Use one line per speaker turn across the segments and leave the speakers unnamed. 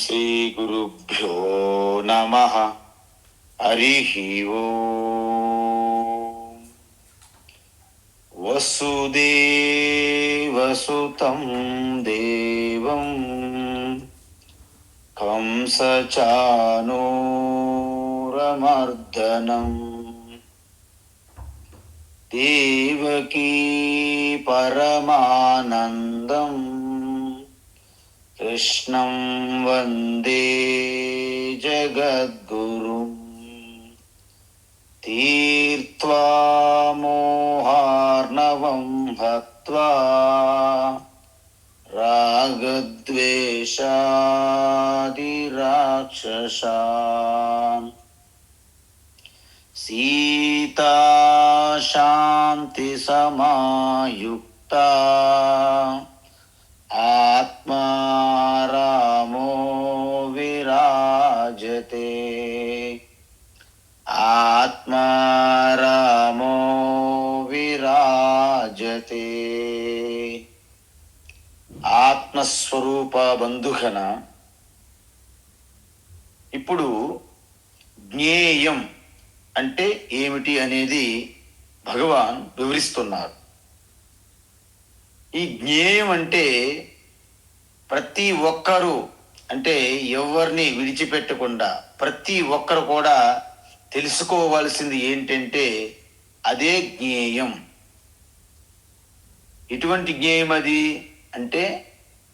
శ్రీగురుభ్యో నమః. హరిః ఓం. వసుదేవసుతం దేవం కంసచానూరమర్దనం దేవకీ పరమానందం కృష్ణం వందే జగద్గురుం. తీర్త్వా మోహార్ణవం హత్వా రాగద్వేషాది రాక్షసాన్ సీతా శాంతి సమాయుక్తా ఆత్మా రామో విరాజతే. ఆత్మా రామో విరాజతే. ఆత్మస్వరూప బంధుఘన, ఇప్పుడు జ్ఞేయం అంటే ఏమిటి అనేది భగవాన్ వివరిస్తున్నారు. ఈ జ్ఞేయం అంటే ప్రతి ఒక్కరూ, అంటే ఎవరిని విడిచిపెట్టకుండా ప్రతి ఒక్కరు కూడా తెలుసుకోవాల్సింది ఏంటంటే అదే జ్ఞేయం. ఎటువంటి జ్ఞేయం అది అంటే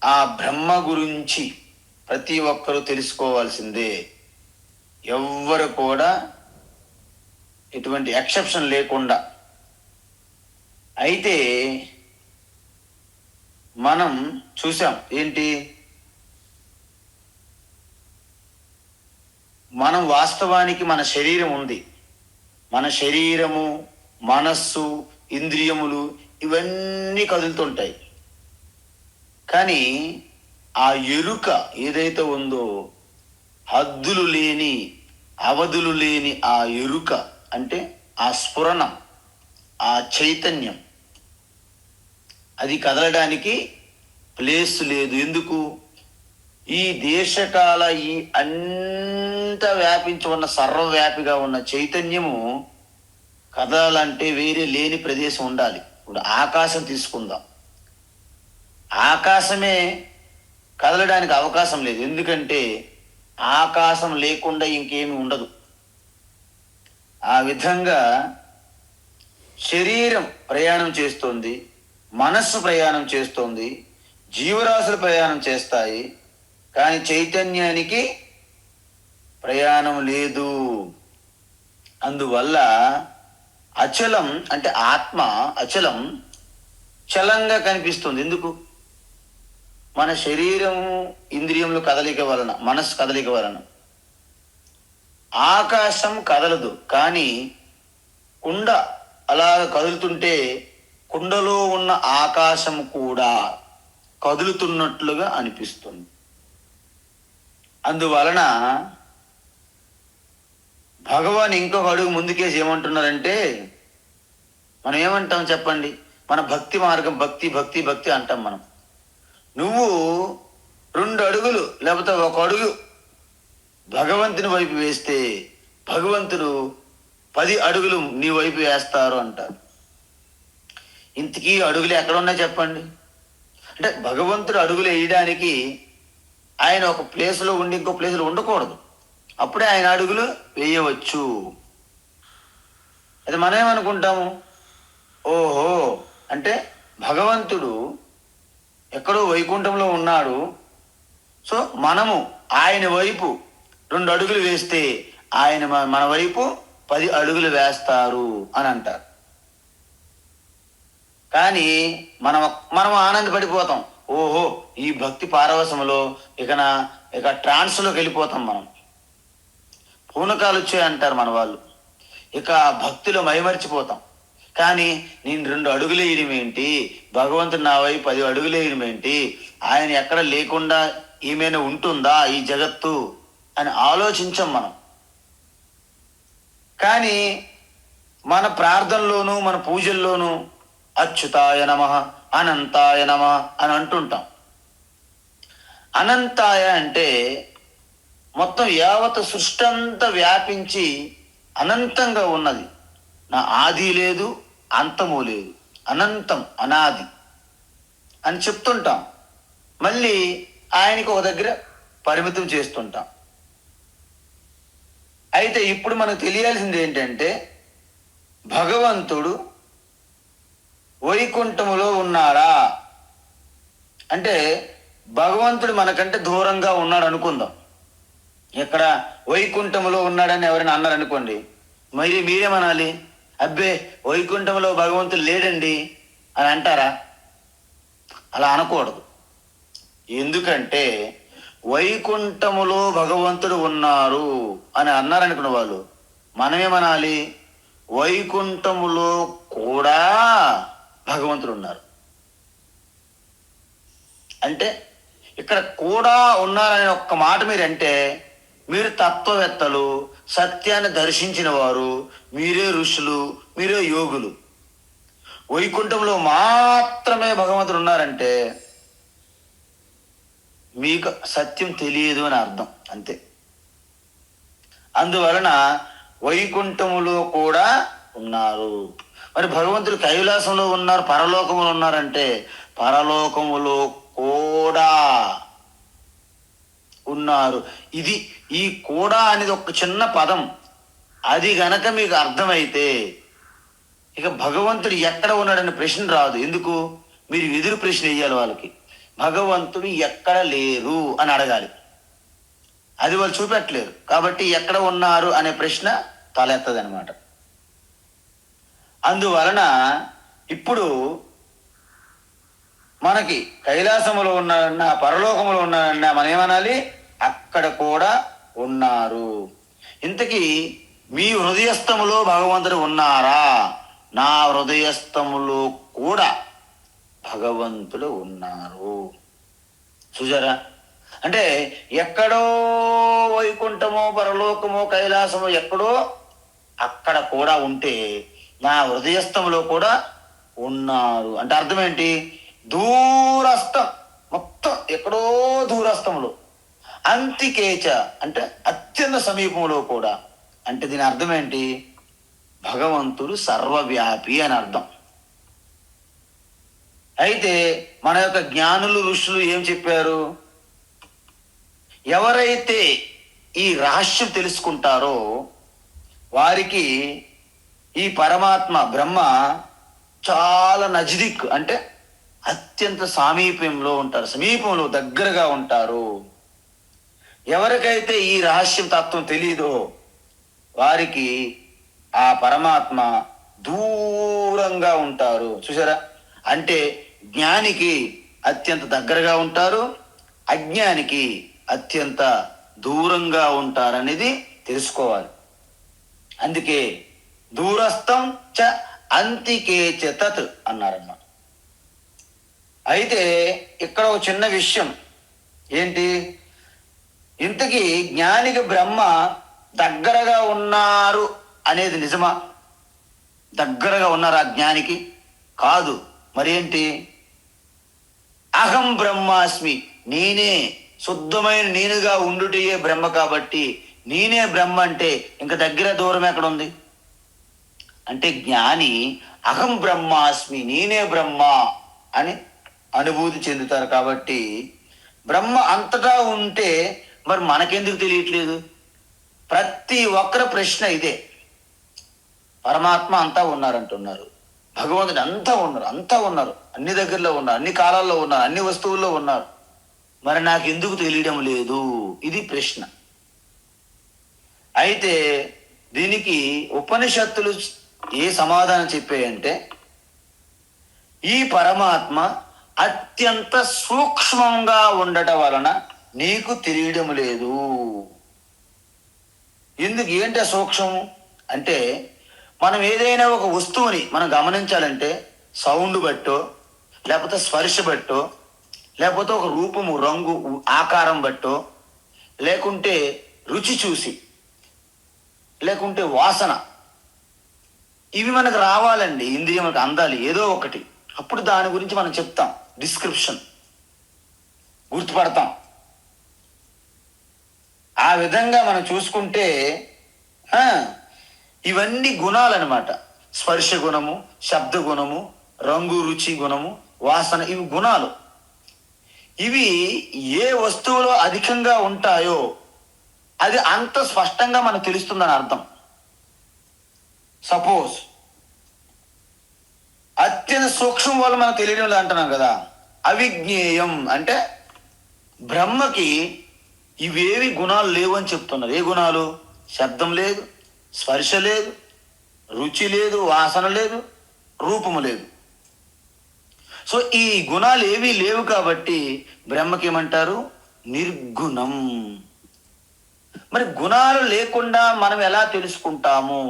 ఆ బ్రహ్మ గురించి ప్రతి ఒక్కరూ తెలుసుకోవాల్సిందే. ఎవ్వరు కూడా ఎటువంటి ఎక్సెప్షన్ లేకుండా. అయితే మనం చూసాం ఏంటి, మనం వాస్తవానికి మన శరీరం ఉంది. మన శరీరము, మనస్సు, ఇంద్రియములు ఇవన్నీ కదులుతుంటాయి. కానీ ఆ ఎరుక ఏదైతే ఉందో, హద్దులు లేని, అవధులు లేని ఆ ఎరుక అంటే ఆ స్ఫురణం, ఆ చైతన్యం, అది కదలడానికి ప్లేస్ లేదు. ఎందుకు? ఈ దేశకాల ఈ అంత వ్యాపించి ఉన్న, సర్వవ్యాపిగా ఉన్న చైతన్యము కదలాలంటే వేరే లేని ప్రదేశం ఉండాలి. ఇప్పుడు ఆకాశం తీసుకుందాం. ఆకాశమే కదలడానికి అవకాశం లేదు. ఎందుకంటే ఆకాశం లేకుండా ఇంకేమీ ఉండదు. ఆ విధంగా శరీరం ప్రయాణం చేస్తుంది, మనస్సు ప్రయాణం చేస్తుంది, జీవరాశులు ప్రయాణం చేస్తాయి. కానీ చైతన్యానికి ప్రయాణం లేదు. అందువల్ల అచలం అంటే ఆత్మ అచలం చలంగా కనిపిస్తుంది. ఎందుకు? మన శరీరము, ఇంద్రియములు కదలిక వలన, మనస్సు కదలిక వలన. ఆకాశం కదలదు, కానీ కుండ అలా కదులుతుంటే కుండలో ఉన్న ఆకాశం కూడా కదులుతున్నట్లుగా అనిపిస్తుంది. అందువలన భగవాన్ ఇంకొక అడుగు ముందుకేసి ఏమంటున్నారంటే, మనం ఏమంటాం చెప్పండి? మన భక్తి మార్గం, భక్తి భక్తి భక్తి అంటాం మనం. నువ్వు 2 అడుగులు లేకపోతే 1 అడుగు భగవంతుని వైపు వేస్తే భగవంతుడు 10 అడుగులు నీ వైపు వేస్తారు అంటారు. ఇంతకీ అడుగులు ఎక్కడ ఉన్నాయి చెప్పండి? అంటే భగవంతుడు అడుగులు వేయడానికి ఆయన ఒక ప్లేస్లో ఉండి ఇంకో ప్లేస్లో ఉండకూడదు. అప్పుడే ఆయన అడుగులు వేయవచ్చు. అది మనం ఏమనుకుంటాము, ఓహో అంటే భగవంతుడు ఎక్కడో వైకుంఠంలో ఉన్నాడు, సో మనము ఆయన వైపు 2 అడుగులు వేస్తే ఆయన మన వైపు 10 అడుగులు వేస్తారు అని అంటారు. కానీ మనం ఆనందపడిపోతాం. ఓహో, ఈ భక్తి పారవశంలో ఇక ట్రాన్స్లోకి వెళ్ళిపోతాం. మనం పూనకాలు వచ్చాయి అంటారు మన వాళ్ళు. ఇక భక్తిలో మైమరిచిపోతాం. కానీ నేను 2 అడుగులు వేయడం ఏంటి, భగవంతుడు నా వైపు 10 అడుగులు వేయడం ఏంటి, ఆయన ఎక్కడ లేకుండా ఏమైనా ఉంటుందా ఈ జగత్తు అని ఆలోచించాం మనం. కానీ మన ప్రార్థనలోనూ మన పూజల్లోనూ అచ్యుతాయ నమః, అనంతాయ నమః అని అంటుంటాం. అనంతాయ అంటే మొత్తం యావత్ సృష్టి అంతా వ్యాపించి అనంతంగా ఉన్నది. నా ఆది లేదు, అంతము లేదు, అనంతం, అనాది అని చెప్తుంటాం. మళ్ళీ ఆయనకి ఒక దగ్గర పరిమితం చేస్తుంటాం. అయితే ఇప్పుడు మనకు తెలియాల్సింది ఏంటంటే, భగవంతుడు వైకుంఠములో ఉన్నాడా అంటే, భగవంతుడు మనకంటే దూరంగా ఉన్నాడు అనుకుందాం. ఎక్కడ వైకుంఠములో ఉన్నాడని ఎవరైనా అన్నారు అనుకోండి, మరి మీరేమనాలి? అబ్బే, వైకుంఠంలో భగవంతుడు లేడండి అని అంటారా? అలా అనకూడదు. ఎందుకంటే వైకుంఠములో భగవంతుడు ఉన్నారు అని అన్నారనుకున్న వాళ్ళు, మనమేమనాలి? వైకుంఠములో కూడా భగవంతుడు ఉన్నారు. అంటే ఇక్కడ కూడా ఉన్నారనే ఒక్క మాట మీరంటే, మీరు తత్వవేత్తలు, సత్యాన్ని దర్శించిన వారు, మీరే ఋషులు, మీరే యోగులు. వైకుంఠంలో మాత్రమే భగవంతుడు ఉన్నారంటే మీకు సత్యం తెలియదు అని అర్థం, అంతే. అందువలన వైకుంఠములో కూడా ఉన్నారు. మరి భగవంతుడు కైలాసంలో ఉన్నారు, పరలోకములో ఉన్నారంటే, పరలోకములో కూడా ఉన్నారు. ఇది ఈ కూడా అనేది ఒక చిన్న పదం. అది గనక మీకు అర్థమైతే ఇక భగవంతుడు ఎక్కడ ఉన్నాడనే ప్రశ్న రాదు. ఎందుకు? మీరు ఎదురు ప్రశ్న వేయాలి వాళ్ళకి. భగవంతుడు ఎక్కడ లేరు అని అడగాలి. అది వాళ్ళు చూపెట్టలేరు. కాబట్టి ఎక్కడ ఉన్నారు అనే ప్రశ్న తలెత్తది అనమాట. అందువలన ఇప్పుడు మనకి కైలాసములో ఉన్నారన్నా, పరలోకములో ఉన్నారన్నా మనం ఏమనాలి? అక్కడ కూడా ఉన్నారు. ఇంతకీ మీ హృదయస్థములో భగవంతుడు ఉన్నారా? నా హృదయస్థములో కూడా భగవంతుడు ఉన్నారు. చూసారా? అంటే ఎక్కడో వైకుంఠమో, పరలోకమో, కైలాసమో ఎక్కడో అక్కడ కూడా ఉంటే, నా హృదయస్థములో కూడా ఉన్నారు అంటే అర్థం ఏంటి? దూరస్థం, మొత్తం ఎక్కడో దూరస్థములో. అంతికేచ అంటే అత్యంత సమీపంలో కూడా. అంటే దీని అర్థం ఏంటి? భగవంతుడు సర్వవ్యాపి అని అర్థం. అయితే మన యొక్క జ్ఞానులు, ఋషులు ఏం చెప్పారు? ఎవరైతే ఈ రహస్యం తెలుసుకుంటారో వారికి ఈ పరమాత్మ బ్రహ్మ చాలా నజదీక్ అంటే అత్యంత సామీప్యంలో ఉంటారు, సమీపంలో దగ్గరగా ఉంటారు. ఎవరికైతే ఈ రహస్యం తత్వం తెలియదో వారికి ఆ పరమాత్మ దూరంగా ఉంటారు. చూసారా? అంటే జ్ఞానికి అత్యంత దగ్గరగా ఉంటారు, అజ్ఞానికి అత్యంత దూరంగా ఉంటారనేది తెలుసుకోవాలి. అందుకే దూరస్థం చ అంతికే చ తత్ అన్నారన్నమాట. అయితే ఇక్కడ ఒక చిన్న విషయం ఏంటి? ఇంతకీ జ్ఞానికి బ్రహ్మ దగ్గరగా ఉన్నారు అనేది నిజమా? దగ్గరగా ఉన్నారు ఆ జ్ఞానికి? కాదు. మరేంటి? అహం బ్రహ్మాస్మి, నేనే శుద్ధమైన నేనుగా ఉండుటయే బ్రహ్మ. కాబట్టి నేనే బ్రహ్మ అంటే ఇంకా దగ్గర దూరం ఎక్కడ ఉంది? అంటే జ్ఞాని అహం బ్రహ్మాస్మి, నేనే బ్రహ్మ అని అనుభూతి చెందుతారు. కాబట్టి బ్రహ్మ అంతటా ఉంటే మరి మనకెందుకు తెలియట్లేదు? ప్రతి ఒక్కరి ప్రశ్న ఇదే. పరమాత్మ అంతా ఉన్నారంటున్నారు, భగవంతుడు అంతా ఉన్నారు, అన్ని దగ్గరలో ఉన్నారు, అన్ని కాలాల్లో ఉన్నారు, అన్ని వస్తువుల్లో ఉన్నారు. మరి నాకు ఎందుకు తెలియడం లేదు? ఇది ప్రశ్న. అయితే దీనికి ఉపనిషత్తులు ఏ సమాధానం చెప్పాయంటే, ఈ పరమాత్మ అత్యంత సూక్ష్మంగా ఉండటం వలన నీకు తెలియడం లేదు. ఎందుకు? ఏంటి సూక్ష్మం అంటే, మనం ఏదైనా ఒక వస్తువుని మనం గమనించాలంటే సౌండ్ బట్టో, లేకపోతే స్పర్శ బట్టో, లేకపోతే ఒక రూపము, రంగు, ఆకారం బట్టో, లేకుంటే రుచి చూసి, లేకుంటే వాసన, ఇవి మనకు రావాలండి. ఇంద్రియములకు అందాలి ఏదో ఒకటి. అప్పుడు దాని గురించి మనం చెప్తాం, డిస్క్రిప్షన్, గుర్తుపడతాం. ఆ విధంగా మనం చూసుకుంటే ఆ, ఇవన్నీ గుణాలు అనమాట. స్పర్శ గుణము, శబ్ద గుణము, రంగు రుచి గుణము, వాసన, ఇవి గుణాలు. ఇవి ఏ వస్తువులో అధికంగా ఉంటాయో అది అంత స్పష్టంగా మనకు తెలుస్తుందని అర్థం. సపోజ్ అత్యంత సూక్ష్మం వల్ల మనకు తెలియడం లేదు అంటున్నాం కదా. అవిజ్ఞేయం అంటే బ్రహ్మకి ఇవేవి గుణాలు లేవు అని చెప్తున్నారు. ఏ గుణాలు? శబ్దం లేదు, స్పర్శ లేదు, రుచి లేదు, వాసన లేదు, రూపము లేదు. సో ఈ గుణాలు ఏవి లేవు కాబట్టి బ్రహ్మకి ఏమంటారు? నిర్గుణం. మరి గుణాలు లేకుండా మనం ఎలా తెలుసుకుంటాము?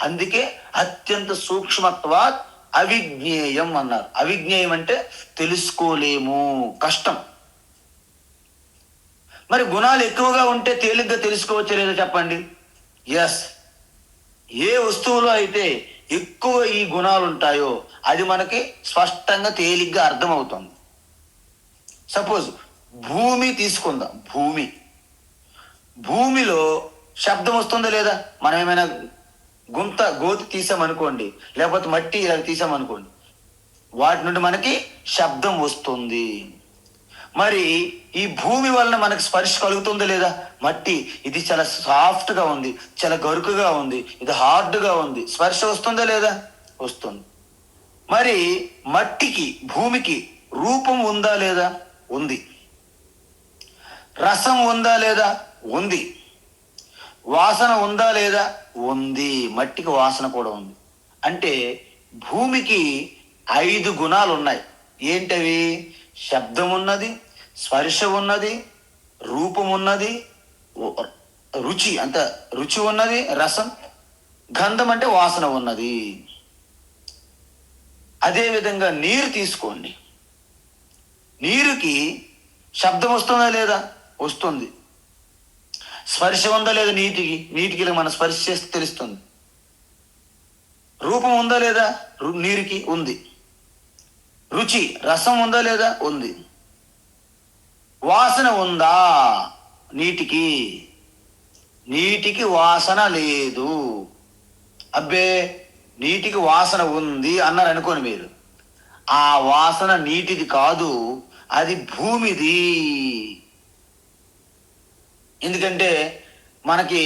అందుకే అత్యంత సూక్ష్మత్వాత్ అవిజ్ఞేయం అన్నారు. అవిజ్ఞేయం అంటే తెలుసుకోలేము, కష్టం. మరి గుణాలు ఎక్కువగా ఉంటే తేలిగ్గా తెలుసుకోవచ్చో లేదో చెప్పండి. ఎస్, ఏ వస్తువులో అయితే ఎక్కువ ఈ గుణాలు ఉంటాయో అది మనకి స్పష్టంగా తేలిగ్గా అర్థమవుతుంది. సపోజ్ భూమి తీసుకుందాం. భూమిలో శబ్దం వస్తుందా లేదా? మనం ఏమైనా గోతి తీసామనుకోండి, లేకపోతే మట్టి ఇలా తీసామనుకోండి, వాటి నుండి మనకి శబ్దం వస్తుంది. మరి ఈ భూమి వలన మనకు స్పర్శ కలుగుతుందా లేదా? మట్టి ఇది చాలా సాఫ్ట్గా ఉంది, చాలా గరుకుగా ఉంది, ఇది హార్డ్గా ఉంది, స్పర్శ వస్తుందా లేదా? వస్తుంది. మరి మట్టికి, భూమికి రూపం ఉందా లేదా? ఉంది. రసం ఉందా లేదా? ఉంది. వాసన ఉందా లేదా? ఉంది. మట్టికి వాసన కూడా ఉంది. అంటే భూమికి 5 గుణాలు ఉన్నాయి. ఏంటవి? శబ్దం ఉన్నది, స్పర్శ ఉన్నది, రూపం ఉన్నది, రుచి అంటే రుచి ఉన్నది, రసం, గంధం అంటే వాసన ఉన్నది. అదేవిధంగా నీరు తీసుకోండి. నీరుకి శబ్దం వస్తుందా లేదా? వస్తుంది. స్పర్శ ఉందా లేదా? నీటికి మనం స్పర్శ చేస్తే తెలుస్తుంది. రూపం ఉందా లేదా? నీరుకి ఉంది. రుచి, రసం ఉందా లేదా? ఉంది. వాసన ఉందా? నీటికి వాసన లేదు. అబ్బే, నీటికి వాసన ఉంది అన్నారు అనుకోని మీరు. ఆ వాసన నీటిది కాదు, అది భూమిది. ఎందుకంటే మనకి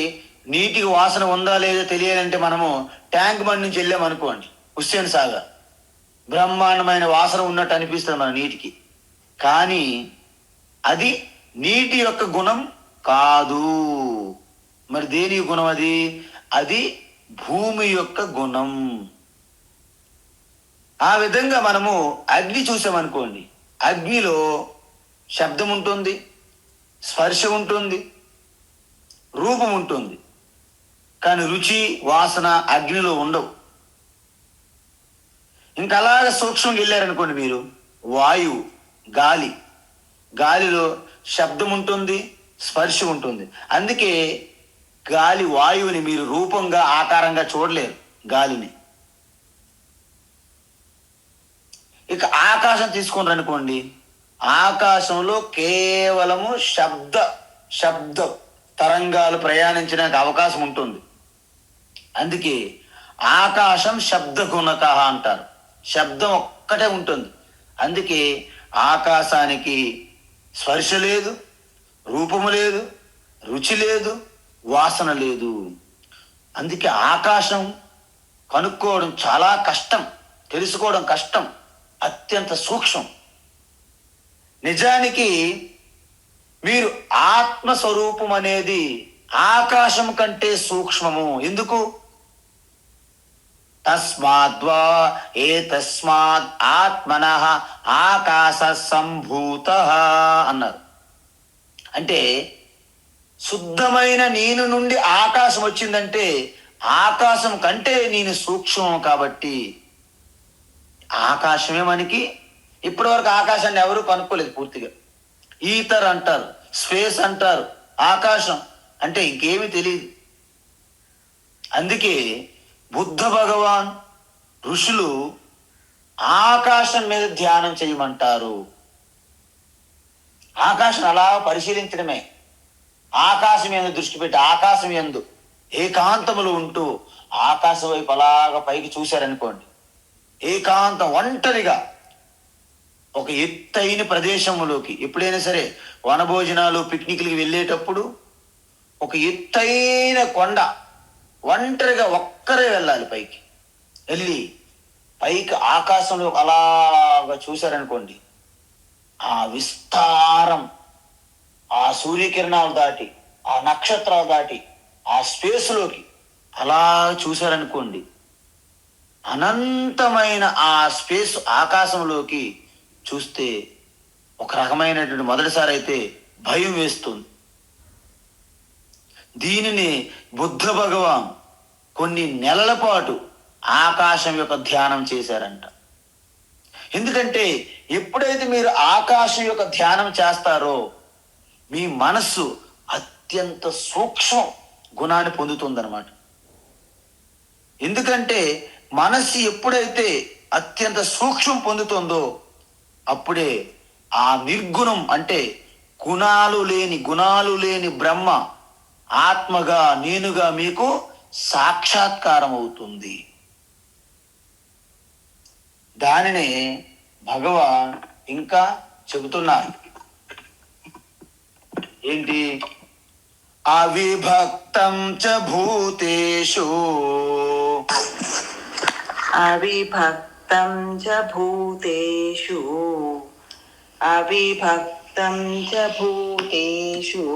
నీటికి వాసన ఉందా లేదా తెలియాలంటే మనము ట్యాంక్ బండ్ నుంచి వెళ్ళామనుకోండి, హుస్సేన్ సాగర్, బ్రహ్మాండమైన వాసన ఉన్నట్టు అనిపిస్తుంది మన నీటికి. కానీ అది నీటి యొక్క గుణం కాదు. మరి దేని గుణం అది? అది భూమి యొక్క గుణం. ఆ విధంగా మనము అగ్ని చూసామనుకోండి, అగ్నిలో శబ్దం ఉంటుంది, స్పర్శ ఉంటుంది, రూపం ఉంటుంది. కానీ రుచి, వాసన అగ్నిలో ఉండవు. ఇంకా అలాగే సూక్ష్మంగా వెళ్ళారనుకోండి మీరు, వాయువు, గాలిలో శబ్దం ఉంటుంది, స్పర్శ ఉంటుంది. అందుకే గాలి, వాయువుని మీరు రూపంగా, ఆకారంగా చూడలేరు గాలిని. ఇక ఆకాశం తీసుకున్నారు అనుకోండి, ఆకాశంలో కేవలము శబ్ద తరంగాలు ప్రయాణించడానికి అవకాశం ఉంటుంది. అందుకే ఆకాశం శబ్ద గుణక అంటారు. శబ్దం ఒక్కటే ఉంటుంది. అందుకే ఆకాశానికి స్పర్శ లేదు, రూపము లేదు, రుచి లేదు, వాసన లేదు. అందుకే ఆకాశం కనుక్కోవడం చాలా కష్టం, తెలుసుకోవడం కష్టం, అత్యంత సూక్ష్మం. నిజానికి మీరు ఆత్మస్వరూపం అనేది ఆకాశం కంటే సూక్ష్మము. ఎందుకు? తస్మాద్వా ఏతస్మాత్ ఆత్మనః ఆకాశ సంభూత అన్నారు. అంటే శుద్ధమైన నేను నుండి ఆకాశం వచ్చిందంటే ఆకాశం కంటే నేను సూక్ష్మం. కాబట్టి ఆకాశమే మనకి. ఇప్పటి వరకు ఆకాశాన్ని ఎవరు కనుక్కోలేదు పూర్తిగా. ఈథర్ అంటారు, స్పేస్ అంటారు, ఆకాశం అంటే ఇంకేమీ తెలియదు. అందుకే బుద్ధ భగవాన్, ఋషులు ఆకాశం మీద ధ్యానం చేయమంటారు. ఆకాశం అలా పరిశీలించడమే. ఆకాశం యందు దృష్టి పెట్టి ఆకాశం యందు ఏకాంతములు ఉంటూ ఆకాశం వైపు అలాగా పైకి చూశారనుకోండి, ఏకాంతం ఒంటరిగా ఒక ఎత్తైన ప్రదేశంలోకి, ఎప్పుడైనా సరే వనభోజనాలు పిక్నిక్లకి వెళ్ళేటప్పుడు ఒక ఎత్తైన కొండ ఒంటరిగా ఒక్కరే వెళ్ళాలి. పైకి వెళ్ళి పైకి ఆకాశంలో అలాగా చూశారనుకోండి, ఆ విస్తారం, ఆ సూర్యకిరణాలు దాటి, ఆ నక్షత్రాలు దాటి ఆ స్పేస్లోకి అలా చూశారనుకోండి, అనంతమైన ఆ స్పేస్ ఆకాశంలోకి చూస్తే ఒక రకమైనటువంటి మొదటిసారి అయితే భయం వేస్తుంది. దీనిని బుద్ధ భగవాన్ కొన్ని నెలల పాటు ఆకాశం యొక్క ధ్యానం చేశారంట. ఎందుకంటే ఎప్పుడైతే మీరు ఆకాశం యొక్క ధ్యానం చేస్తారో మీ మనస్సు అత్యంత సూక్ష్మ గుణాన్ని పొందుతుందన్నమాట. ఎందుకంటే మనస్సు ఎప్పుడైతే అత్యంత సూక్ష్మం పొందుతుందో అప్పుడే ఆ నిర్గుణం అంటే గుణాలు లేని బ్రహ్మ ఆత్మగా నేనుగా మీకు సాక్షాత్కారం అవుతుంది. దానిని భగవాన్ ఇంకా చెబుతున్నారు. ఏంటి? అవిభక్తం చ భూతేషు,
అవిభక్తం చ భూతేషు, అవిభక్తం చ భూతేషు,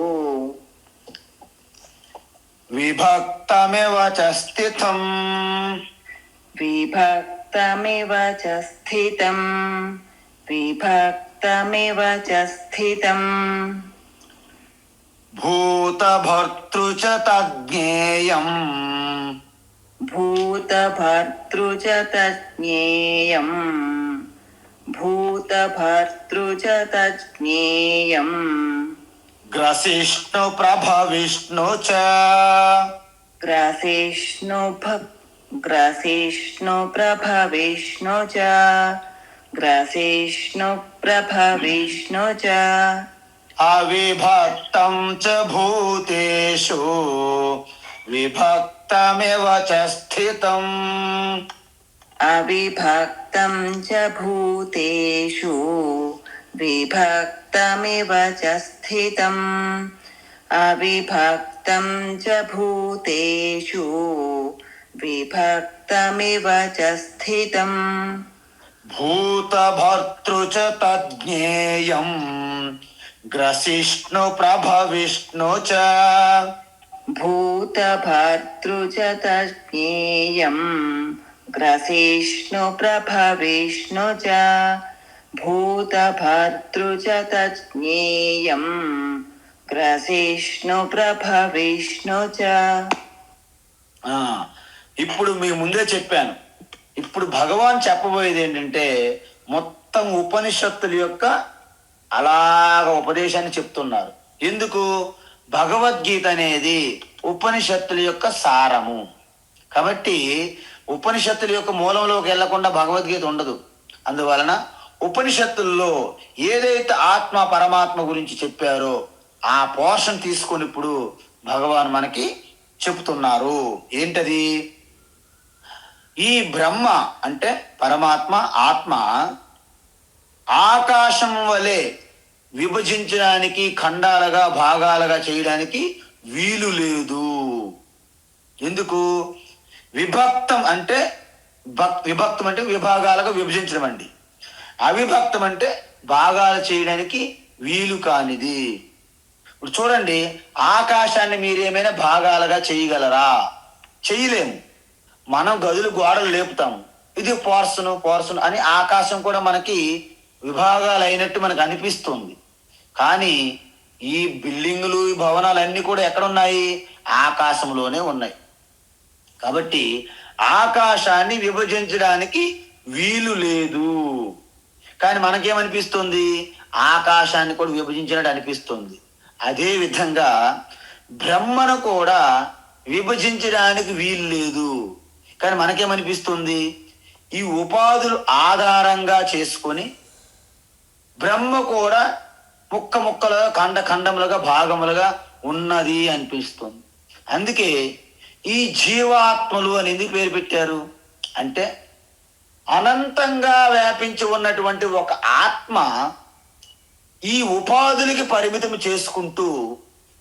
విభక్తమివ చ స్థితం,
విభక్తమివ చ స్థితం, విభక్తమివ చ స్థితం,
భూతభర్తృ చ తజ్ఞేయం,
భూతభర్తృ చ తజ్ఞేయం, భూతభర్తృ చ తజ్ఞేయం,
గ్రసిష్ణు ప్రభవిష్ణు చ,
గ్రసిష్ణు ప్రభవిష్ణు చ, గ్రసిష్ణు ప్రభవిష్ణు చ,
అవిభక్తం చ భూతేషు విభక్తమివ చ స్థితం,
అవిభక్తం చ భూతేషు విభక్తమివ చ స్థితం, అవిభక్తం చ భూతేషు విభక్తమివ చ స్థితం,
భూతభర్తృ చ తజ్ఞేయం గ్రసిష్ణు ప్రభవిష్ణు చ,
భూతభర్తృ చ తజ్ఞేయం గ్రసిష్ణు ప్రభవిష్ణు చ, భూతభర్తృ చ తజ్ఞేయం గ్రసిష్ణు ప్రభవిష్ణు చ.
ఇప్పుడు మీ ముందే చెప్పాను. ఇప్పుడు భగవాన్ చెప్పబోయేది ఏంటంటే మొత్తం ఉపనిషత్తుల యొక్క అలాగ ఉపదేశాన్ని చెప్తున్నారు. ఎందుకు? భగవద్గీత అనేది ఉపనిషత్తుల యొక్క సారము కాబట్టి ఉపనిషత్తుల యొక్క మూలంలోకి వెళ్లకుండా భగవద్గీత ఉండదు. అందువలన ఉపనిషత్తుల్లో ఏదైతే ఆత్మ పరమాత్మ గురించి చెప్పారో ఆ పోర్షన్ తీసుకొని ఇప్పుడు భగవాన్ మనకి చెప్తున్నారు. ఏంటది? ఈ బ్రహ్మ అంటే పరమాత్మ ఆత్మ ఆకాశం వలె విభజించడానికి, ఖండాలుగా భాగాలుగా చేయడానికి వీలు లేదు. ఎందుకు? విభక్తం అంటే విభాగాలుగా విభజించడం అండి. అవిభక్తం అంటే భాగాలు చేయడానికి వీలు కానిది. ఇప్పుడు చూడండి, ఆకాశాన్ని మీరేమైనా భాగాలుగా చేయగలరా? చేయలేము. మనం గదులు గోడలు లేపుతాము, ఇది పోర్షన్ అని ఆకాశం కూడా మనకి విభాగాలు అయినట్టు మనకు అనిపిస్తుంది. కానీ ఈ బిల్డింగులు, ఈ భవనాలు అన్నీ కూడా ఎక్కడున్నాయి? ఆకాశంలోనే ఉన్నాయి. కాబట్టి ఆకాశాన్ని విభజించడానికి వీలు లేదు. కానీ మనకేమనిపిస్తుంది? ఆకాశాన్ని కూడా విభజించినట్టు అనిపిస్తుంది. అదే విధంగా బ్రహ్మను కూడా విభజించడానికి వీలు లేదు. కానీ మనకేమనిపిస్తుంది? ఈ ఉపాధులు ఆధారంగా చేసుకొని బ్రహ్మ కూడా ముక్కలుగా, ఖండములుగా, భాగములుగా ఉన్నది అనిపిస్తుంది. అందుకే ఈ జీవాత్మలు అని ఎందుకు పేరు పెట్టారు అంటే, అనంతంగా వ్యాపించి ఉన్నటువంటి ఒక ఆత్మ ఈ ఉపాధులకి పరిమితం చేసుకుంటూ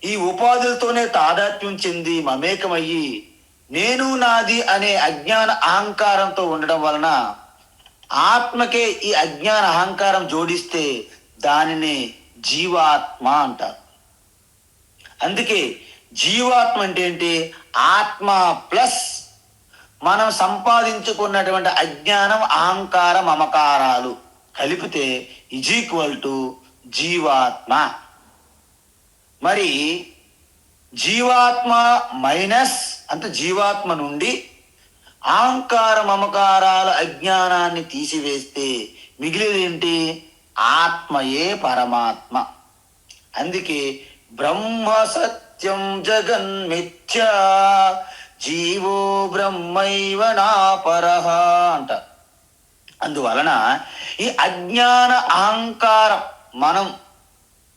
ఈ ఉపాధులతోనే తాదాత్మ్యం చెంది మమేకమయ్యి నేను నాది అనే అజ్ఞాన అహంకారంతో ఉండడం వలన ఆత్మకే ఈ అజ్ఞాన అహంకారం జోడిస్తే దానిని జీవాత్మ అంటారు. అందుకే జీవాత్మ అంటే ఏంటి? ఆత్మ ప్లస్ మనం సంపాదించుకున్నటువంటి అజ్ఞానం, అహంకారం, మమకారాలు కలిపితే ఈజ్ ఈక్వల్ టు జీవాత్మ. మరి జీవాత్మ మైనస్ అంటే జీవాత్మ నుండి అహంకార మమకారాల అజ్ఞానాన్ని తీసివేస్తే మిగిలేదేంటి? ఆత్మయే పరమాత్మ. అందుకే బ్రహ్మ సత్యం జగన్మిథ్య జీవో బ్రహ్మైవ నాపరః అంట. అందువలన ఈ అజ్ఞాన అహంకారం మనం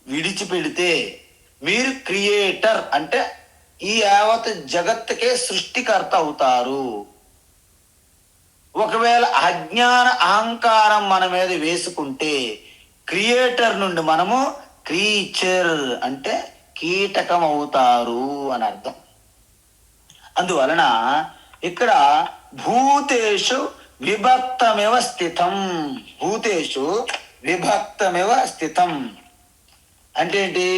విడిచిపెడితే మీరు క్రియేటర్ అంటే ఈ యావత్ జగత్తుకే సృష్టికర్త అవుతారు. ఒకవేళ అజ్ఞాన అహంకారం మన మీద వేసుకుంటే క్రియేటర్ నుండి మనము క్రీచర్ అంటే కీటకం అవుతారు అని అర్థం. అందువలన ఇక్కడ భూతేషు విభక్తమివ స్థితం, భూతేషు విభక్తమివ స్థితం అంటే ఏంటి?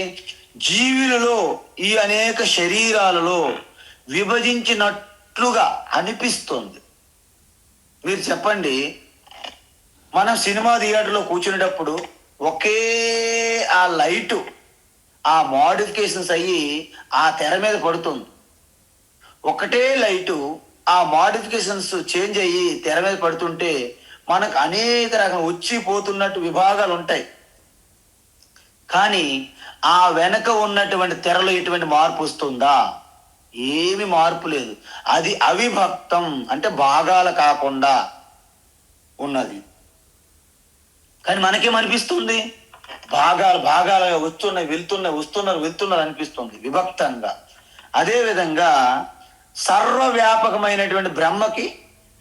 జీవులలో ఈ అనేక శరీరాలలో విభజించినట్లుగా అనిపిస్తుంది. మీరు చెప్పండి, మనం సినిమా థియేటర్లో కూర్చునేటప్పుడు ఒకే ఆ లైటు ఆ మోడిఫికేషన్స్ అయ్యి ఆ తెర మీద పడుతుంది. ఒకటే లైటు ఆ మోడిఫికేషన్స్ చేంజ్ అయ్యి తెర మీద పడుతుంటే మనకు అనేక రకం వచ్చిపోతున్నట్టు విభాగాలు ఉంటాయి. కానీ ఆ వెనక ఉన్నటువంటి తెరలో ఎటువంటి మార్పు వస్తుందా? ఏమి మార్పు లేదు. అది అవిభక్తం అంటే భాగాలు కాకుండా ఉన్నది. కానీ మనకేమనిపిస్తుంది? భాగాలు భాగాలుగా వస్తున్నాయి, వెళ్తున్నారు అనిపిస్తుంది విభక్తంగా. అదేవిధంగా సర్వవ్యాపకమైనటువంటి బ్రహ్మకి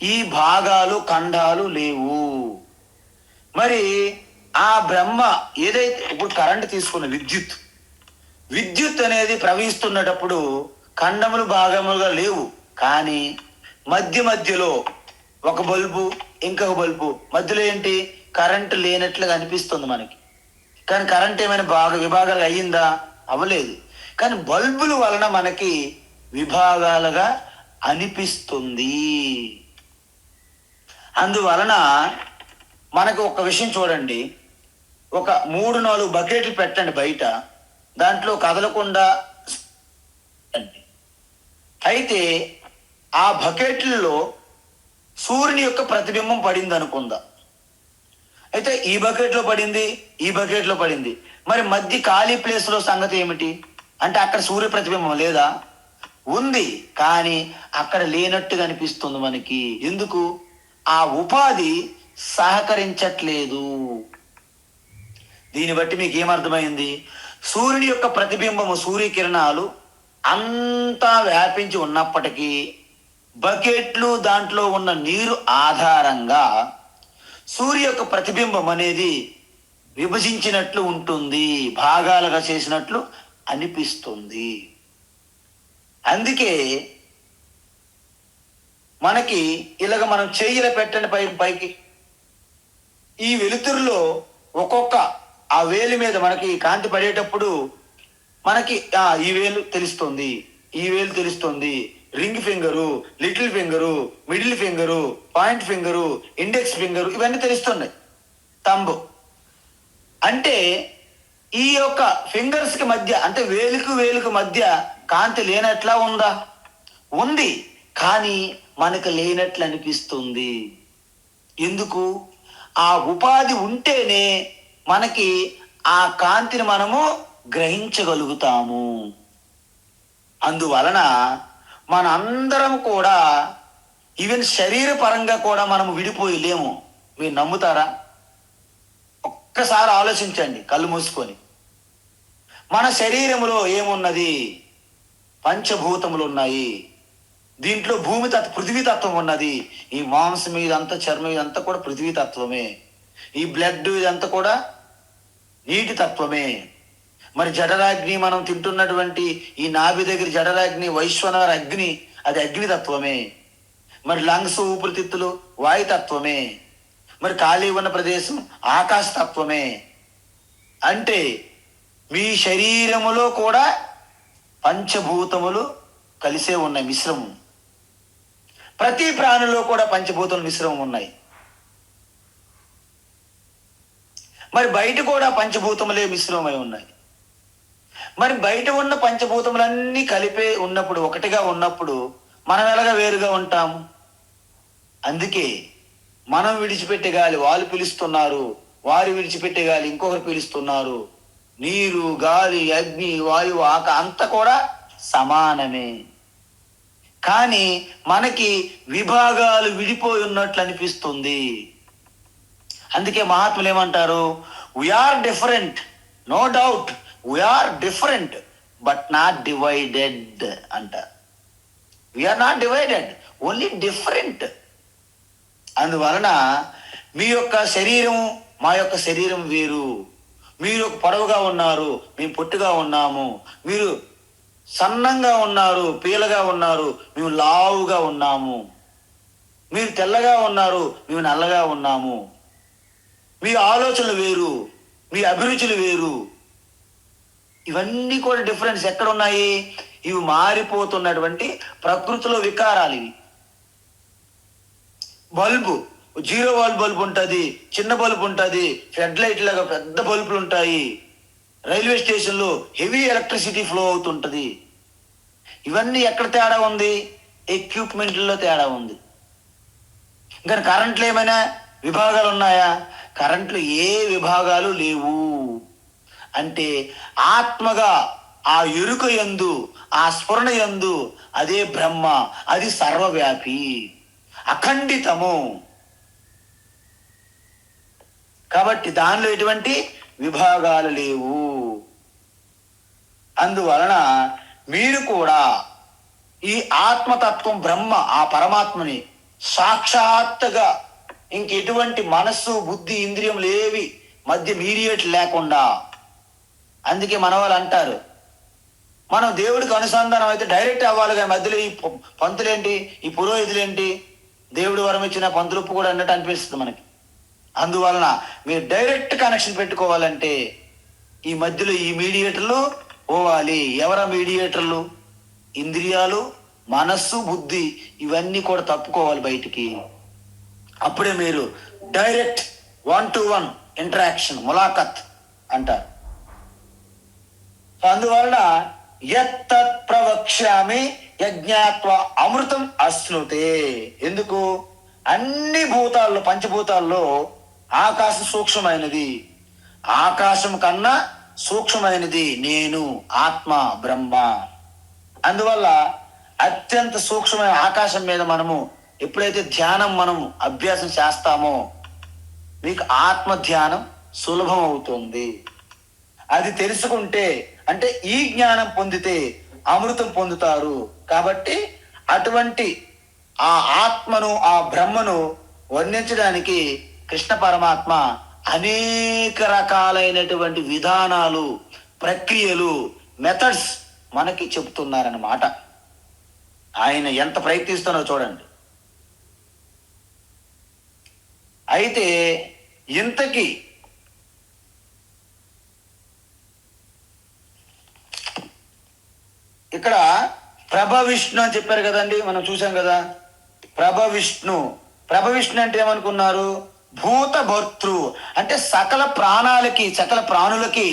ఈ భాగాలు ఖండాలు లేవు. మరి ఆ బ్రహ్మ ఏదైతే ఇప్పుడు కరెంట్ తీసుకున్న విద్యుత్ అనేది ప్రవహిస్తున్నప్పుడు ఖండములు భాగములుగా లేవు. కానీ మధ్యలో ఒక బల్బు ఇంకొక బల్బు మధ్యలో ఏంటి? కరెంటు లేనట్లుగా అనిపిస్తుంది మనకి. కానీ కరెంట్ ఏమైనా విభాగాలు అయ్యిందా? అవ్వలేదు. కానీ బల్బుల వలన మనకి విభాగాలుగా అనిపిస్తుంది. అందువలన మనకు ఒక విషయం చూడండి, ఒక 3-4 బకెట్లు పెట్టండి బయట, దాంట్లో కదలకుండా. అయితే ఆ బకెట్లలో సూర్యుని యొక్క ప్రతిబింబం పడింది అనుకుందాం. అయితే ఈ బకెట్లో పడింది, ఈ బకెట్లో పడింది. మరి మధ్య ఖాళీ ప్లేస్లో సంగతి ఏమిటి అంటే అక్కడ సూర్య ప్రతిబింబం లేదా? ఉంది, కానీ అక్కడ లేనట్టుగా అనిపిస్తుంది మనకి. ఎందుకు? ఆ ఉపాధి సహకరించట్లేదు. దీన్ని బట్టి మీకు ఏమర్థమైంది? సూర్యుని యొక్క ప్రతిబింబము, సూర్యకిరణాలు అంతా వ్యాపించి ఉన్నప్పటికీ బకెట్లు దాంట్లో ఉన్న నీరు ఆధారంగా సూర్య యొక్క ప్రతిబింబం అనేది విభజించినట్లు ఉంటుంది, భాగాలుగా చేసినట్లు అనిపిస్తుంది. అందుకే మనకి ఇలాగ మనం చెయ్యిల పెట్టండి పైకి, ఈ వెలుతురులో ఒక్కొక్క ఆ వేలి మీద మనకి కాంతి పడేటప్పుడు మనకి ఈ వేలు తెలుస్తుంది, ఈ వేలు తెలుస్తుంది, ring finger, little finger, middle finger, point finger, index finger ఇవన్నీ తెలుస్తున్నాయి. తంబు అంటే ఈ యొక్క ఫింగర్స్ కి మధ్య అంటే వేలుకు మధ్య కాంతి లేనట్లా ఉందా? ఉంది, కానీ మనకు లేనట్లు అనిపిస్తుంది. ఎందుకు? ఆ ఉపాధి ఉంటేనే మనకి ఆ కాంతిని మనము గ్రహించగలుగుతాము. అందువలన మన అందరం కూడా ఈవెన్ శరీర పరంగా కూడా మనము విడిపోయి లేము. మీరు నమ్ముతారా? ఒక్కసారి ఆలోచించండి కళ్ళు మూసుకొని. మన శరీరములో ఏమున్నది? పంచభూతములు ఉన్నాయి. దీంట్లో పృథ్వీ తత్వం ఉన్నది. ఈ మాంసం ఇదంతా, చర్మం ఇదంతా కూడా పృథ్వీ తత్వమే. ఈ బ్లడ్ ఇదంతా కూడా నీటి తత్వమే. మరి జఠరాగ్ని, మనం తింటున్నటువంటి ఈ నాభి దగ్గర జఠరాగ్ని, వైశ్వనర అగ్ని, అది అగ్ని తత్వమే. మరి లంగ్స్, ఊపిరితిత్తులు వాయుతత్వమే. మరి ఖాళీ ఉన్న ప్రదేశం ఆకాశ తత్వమే. అంటే మీ శరీరములో కూడా పంచభూతములు కలిసే ఉన్నాయి, మిశ్రమం. ప్రతి ప్రాణిలో కూడా పంచభూతములు మిశ్రమం ఉన్నాయి. మరి బయట కూడా పంచభూతములే మిశ్రమమై ఉన్నాయి. మరి బయట ఉన్న పంచభూతములన్నీ కలిపే ఉన్నప్పుడు, ఒకటిగా ఉన్నప్పుడు మనం ఎలాగా వేరుగా ఉంటాము? అందుకే మనం విడిచిపెట్టే గాలి వాళ్ళు పీలుస్తున్నారు, వారు విడిచిపెట్టే గాలి ఇంకొకరు పీలుస్తున్నారు. నీరు, గాలి, అగ్ని, వాయువు, అంతా కూడా సమానమే. కానీ మనకి విభాగాలు విడిపోయి ఉన్నట్లు అనిపిస్తుంది. అందుకే మహాత్ములు ఏమంటారు? We are different, no doubt, we are different but not divided అంటారు. We are not divided, only different. అందువలన మీ యొక్క శరీరం, మా యొక్క శరీరం వేరు. మీరు పొడవుగా ఉన్నారు, మేము పొట్టిగా ఉన్నాము. మీరు సన్నంగా ఉన్నారు, పీలగా ఉన్నారు, మేము లావుగా ఉన్నాము. మీరు తెల్లగా ఉన్నారు, మేము నల్లగా ఉన్నాము. మీ ఆలోచనలు వేరు, మీ అభిరుచులు వేరు. ఇవన్నీ కూడా డిఫరెన్స్ ఎక్కడ ఉన్నాయి? ఇవి మారిపోతున్నటువంటి ప్రకృతిలో వికారాలు ఇవి. బల్బు, 0 వాల్ట్ బల్బు ఉంటుంది, చిన్న బల్బు ఉంటుంది, హెడ్ లైట్ లాగా పెద్ద బల్బులు ఉంటాయి. రైల్వే స్టేషన్లో హెవీ ఎలక్ట్రిసిటీ ఫ్లో అవుతుంటుంది. ఇవన్నీ ఎక్కడ తేడా ఉంది? ఎక్విప్మెంట్లో తేడా ఉంది. ఇంకా కరెంట్లో ఏమైనా విభాగాలు ఉన్నాయా? కరెంట్లో ఏ విభాగాలు లేవు. అంటే ఆత్మగా ఆ ఎరుక యందు, ఆ స్ఫురణ యందు అదే బ్రహ్మ, అది సర్వవ్యాపి, అఖండితము. కాబట్టి దానిలో ఎటువంటి విభాగాలు లేవు. అందువలన మీరు కూడా ఈ ఆత్మతత్వం, బ్రహ్మ, ఆ పరమాత్మని సాక్షాత్తుగా ఇంకెటువంటి మనస్సు, బుద్ధి, ఇంద్రియములు ఏవి మధ్య మీడియేట్ లేకుండా. అందుకే మన వాళ్ళు అంటారు, మనం దేవుడికి అనుసంధానం అయితే డైరెక్ట్ అవ్వాలి, కానీ మధ్యలో ఈ పంతులేంటి, ఈ పురోహితులేంటి, దేవుడి వరం ఇచ్చిన పంతులుప్పు కూడా అన్నట్టు అనిపిస్తుంది మనకి. అందువలన మీరు డైరెక్ట్ కనెక్షన్ పెట్టుకోవాలంటే ఈ మధ్యలో ఈ మీడియేటర్లు పోవాలి. ఎవరా మీడియేటర్లు? ఇంద్రియాలు, మనస్సు, బుద్ధి, ఇవన్నీ కూడా తప్పుకోవాలి బయటికి. అప్పుడే మీరు డైరెక్ట్ 1-to-1 ఇంటరాక్షన్, ములాఖత్ అంటారు. అందువలన యత్తత్ ప్రవక్ష్యామి యజ్ఞాత్వ అమృతం అశ్నుతే. ఎందుకు? అన్ని భూతాల్లో, పంచభూతాల్లో ఆకాశం సూక్ష్మమైనది. ఆకాశం కన్నా సూక్ష్మమైనది నేను, ఆత్మ, బ్రహ్మ. అందువల్ల అత్యంత సూక్ష్మమైన ఆకాశం మీద మనము ఎప్పుడైతే ధ్యానం మనం అభ్యాసం చేస్తామో మీకు ఆత్మ ధ్యానం సులభం అవుతుంది. అది తెలుసుకుంటే, అంటే ఈ జ్ఞానం పొందితే అమృతం పొందుతారు. కాబట్టి అటువంటి ఆ ఆత్మను, ఆ బ్రహ్మను వర్ణించడానికి కృష్ణ పరమాత్మ అనేక రకాలైనటువంటి విధానాలు, ప్రక్రియలు, మెథడ్స్ మనకి చెబుతున్నారన్నమాట. ఆయన ఎంత ప్రయత్నిస్తున్నారో చూడండి. అయితే ఇంతకీ ఇక్కడ ప్రభ విష్ణు అని చెప్పారు కదండి, మనం చూసాం కదా. ప్రభ విష్ణు అంటే ఏమనుకున్నారు? భూత భర్తృ అంటే సకల ప్రాణాలకి, సకల ప్రాణులకి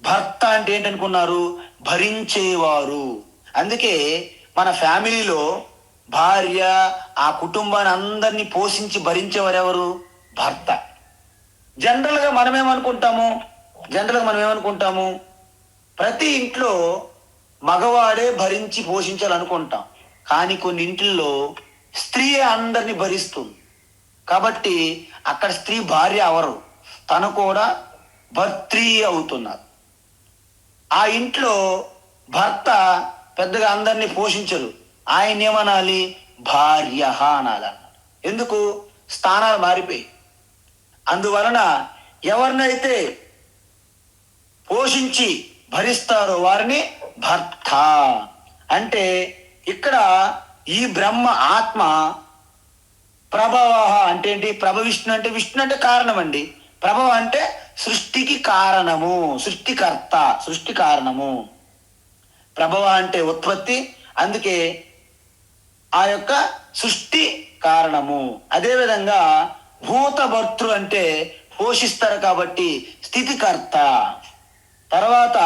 భర్త అంటే ఏంటనుకున్నారు? భరించేవారు. అందుకే మన ఫ్యామిలీలో భార్య, ఆ కుటుంబాన్ని అందరినీ పోషించి భరించేవారు ఎవరు? భర్త. జనరల్గా మనం ఏమనుకుంటాము? ప్రతి ఇంట్లో మగవాడే భరించి పోషించాలనుకుంటాం. కానీ కొన్ని ఇంట్లో స్త్రీ అందరినీ భరిస్తుంది. కాబట్టి అక్కడ స్త్రీ భార్య అవరు, తను కూడా భర్త్రీ అవుతున్నారు. ఆ ఇంట్లో భర్త పెద్దగా అందరినీ పోషించరు, ఆయన ఏమనాలి? భార్య అనాలి. ఎందుకు? స్థానాలు మారిపోయి. అందువలన ఎవరినైతే పోషించి భరిస్తారో వారిని భర్త అంటే. ఇక్కడ ఈ బ్రహ్మ ఆత్మ ప్రభవ అంటే ఏంటి? విష్ణు అంటే, విష్ణు అంటే కారణం అండి. ప్రభవ అంటే సృష్టికి కారణము, సృష్టికర్త, సృష్టి కారణము. ప్రభవ అంటే ఉత్పత్తి, అందుకే ఆ యొక్క సృష్టి కారణము. అదేవిధంగా భూతభర్తృ అంటే పోషిస్తారు కాబట్టి స్థితికర్త. తర్వాత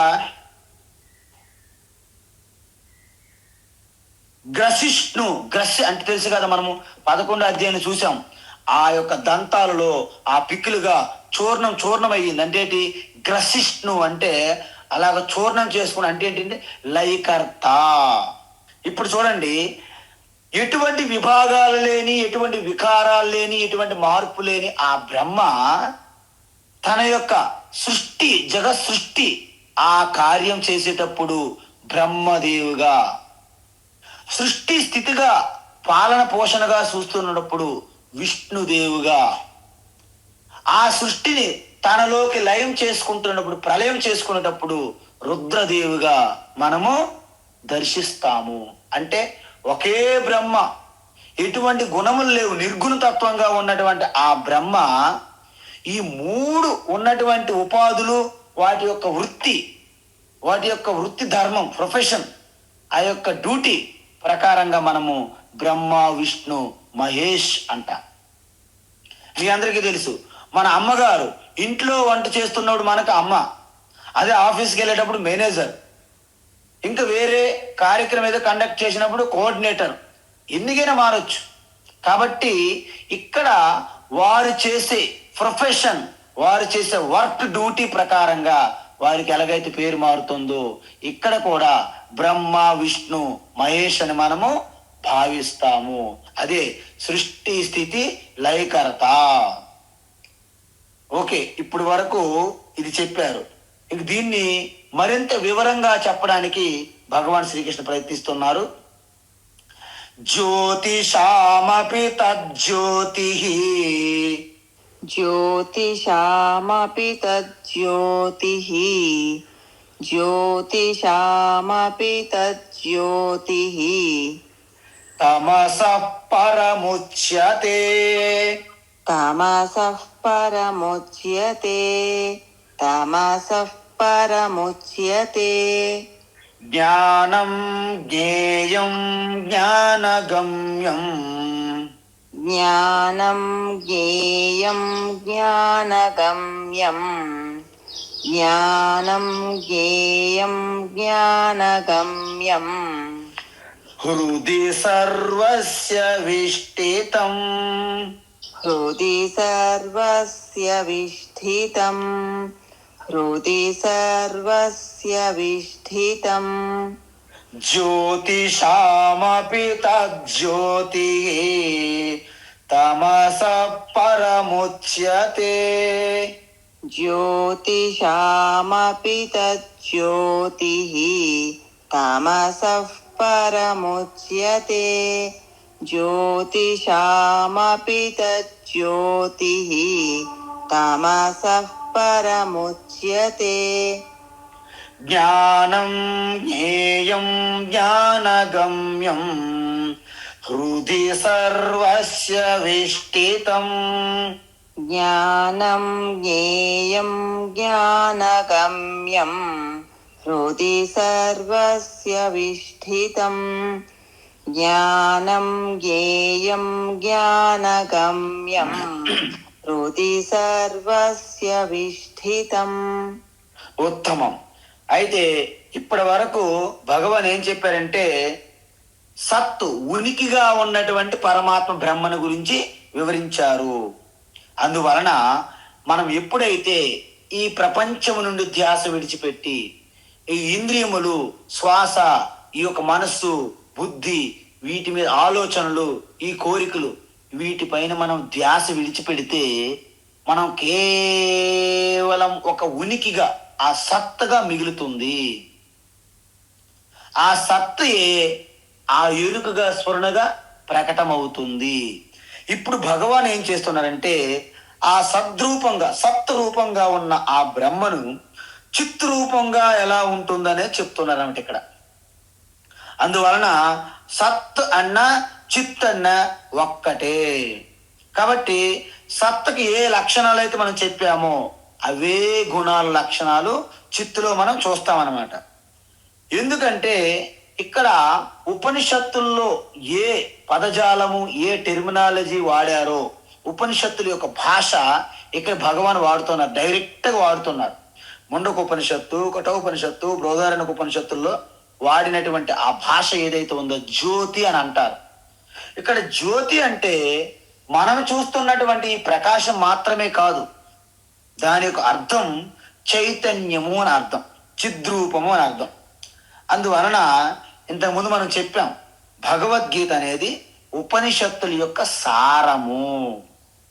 గ్రసిష్ణు, గ్రస్ అంటే తెలుసు కదా, మనము 11వ అధ్యాయాన్ని చూసాం. ఆ యొక్క దంతాలలో ఆ పిక్కులుగా చూర్ణం అయ్యింది. అంటే ఏంటి? గ్రసిష్ణు అంటే అలాగ చూర్ణం చేసుకుని అంటే ఏంటంటే లయకర్త. ఇప్పుడు చూడండి, ఎటువంటి విభాగాలు లేని, ఎటువంటి వికారాలు లేని, ఎటువంటి మార్పు లేని ఆ బ్రహ్మ తన యొక్క సృష్టి, జగత్ సృష్టి ఆ కార్యం చేసేటప్పుడు బ్రహ్మదేవుగా, సృష్టి స్థితిగా పాలన పోషణగా చూస్తున్నప్పుడు విష్ణుదేవుగా, ఆ సృష్టిని తనలోకి లయం చేసుకుంటున్నప్పుడు, ప్రళయం చేసుకునేటప్పుడు రుద్రదేవుగా మనము దర్శిస్తాము. అంటే ఒకే బ్రహ్మ, ఎటువంటి గుణములు లేవు, నిర్గుణ తత్వంగా ఉన్నటువంటి ఆ బ్రహ్మ ఈ 3 ఉన్నటువంటి ఉపాధులు, వాటి యొక్క వృత్తి ధర్మం, ప్రొఫెషన్, ఆ యొక్క డ్యూటీ ప్రకారంగా మనము బ్రహ్మ, విష్ణు, మహేష్ అంట. మీ అందరికీ తెలుసు, మన అమ్మగారు ఇంట్లో వంట చేస్తున్నప్పుడు మనకు అమ్మ, అదే ఆఫీస్కి వెళ్ళేటప్పుడు మేనేజర్, ఇంకా వేరే కార్యక్రమం ఏదో కండక్ట్ చేసినప్పుడు కోఆర్డినేటర్, ఎందుకైనా మారొచ్చు. కాబట్టి ఇక్కడ వారు చేసే ప్రొఫెషన్, వారు చేసే వర్క్ డ్యూటీ ప్రకారంగా వారికి ఎలాగైతే పేరు మారుతుందో ఇక్కడ కూడా బ్రహ్మ, విష్ణు, మహేష్ అని మనము భావిస్తాము. అదే సృష్టి స్థితి లయకర్త. ఓకే, ఇప్పుడు వరకు ఇది చెప్పారు. ఇంక దీన్ని మరింత వివరంగా చెప్పడానికి భగవాన్ శ్రీకృష్ణ ప్రయత్నిస్తున్నారు. జ్యోతిషామపి తజ్జ్యోతి,
జ్యోతిషామపి తజ్జ్యోతిః, జ్యోతిషామపి తజ్జ్యోతిః.
తమసః పరముచ్యతే,
తమసః పరముచ్యతే, తమసః పరముచ్యతే.
జ్ఞానం జ్ఞేయం జ్ఞానగమ్యం,
జ్ఞానం జ్ఞేయం జ్ఞానగమ్యం, జ్ఞానం జ్ఞేయం జ్ఞానగమ్యం.
హృది సర్వస్య విష్ఠితం,
హృది సర్వస్య విష్ఠితం, హృది సర్వస్య విష్ఠితం.
జ్యోతిషామపి తజ్జ్యోతి, తమసః పరముచ్యతే.
జ్యోతిషామపి తజ్జ్యోతిః, తమసః పరముచ్యతే. జ్యోతిషామపి తజ్జ్యోతిః, తమసః పరముచ్యతే.
జ్ఞానం జ్ఞేయం జ్ఞానగమ్యం, హృది సర్వస్య విష్ఠితం.
జ్ఞానం జ్ఞేయం జ్ఞానగమ్యం, హృది సర్వస్య విష్ఠితం. జ్ఞానం జ్ఞేయం జ్ఞానగమ్యం, హృది సర్వస్య విష్ఠితం.
ఉత్తమం. అయితే ఇప్పటి వరకు భగవాన్ ఏం చెప్పారంటే సత్తు, ఉనికిగా ఉన్నటువంటి పరమాత్మ బ్రహ్మను గురించి వివరించారు. అందువలన మనం ఎప్పుడైతే ఈ ప్రపంచము నుండి ధ్యాస విడిచిపెట్టి ఈ ఇంద్రియములు, శ్వాస, ఈ యొక్క మనస్సు, బుద్ధి, వీటి మీద ఆలోచనలు, ఈ కోరికలు, వీటిపైన మనం ధ్యాస విడిచిపెడితే మనం కేవలం ఒక ఉనికిగా, ఆ సత్తుగా మిగులుతుంది. ఆ సత్తుయే ఆ ఎరుకగా స్ఫురణగా ప్రకటమవుతుంది. ఇప్పుడు భగవాన్ ఏం చేస్తున్నారంటే ఆ సద్రూపంగా సత్ రూపంగా ఉన్న ఆ బ్రహ్మను చిత్ రూపంగా ఎలా ఉంటుందనే చెప్తున్నారన్నమాట ఇక్కడ. అందువలన సత్ అన్న చిత్ అన్న ఒక్కటే. కాబట్టి సత్తుకి ఏ లక్షణాలు అయితే మనం చెప్పామో అవే గుణాల లక్షణాలు చిత్తులో మనం చూస్తామన్నమాట. ఎందుకంటే ఇక్కడ ఉపనిషత్తుల్లో ఏ పదజాలము ఏ టెర్మినాలజీ వాడారో ఉపనిషత్తుల యొక్క భాష ఇక్కడ భగవాన్ వాడుతున్నారు, డైరెక్ట్గా వాడుతున్నారు. ముండక ఉపనిషత్తు, కఠోపనిషత్తు, బృహదారణ్యక ఉపనిషత్తుల్లో వాడినటువంటి ఆ భాష ఏదైతే ఉందో జ్యోతి అని అంటారు. ఇక్కడ జ్యోతి అంటే మనం చూస్తున్నటువంటి ఈ ప్రకాశం మాత్రమే కాదు, దాని యొక్క అర్థం చైతన్యము అని అర్థం, చిద్రూపము అని అర్థం. అందువలన ఇంతకుముందు మనం చెప్పాం, భగవద్గీత అనేది ఉపనిషత్తుల యొక్క సారము.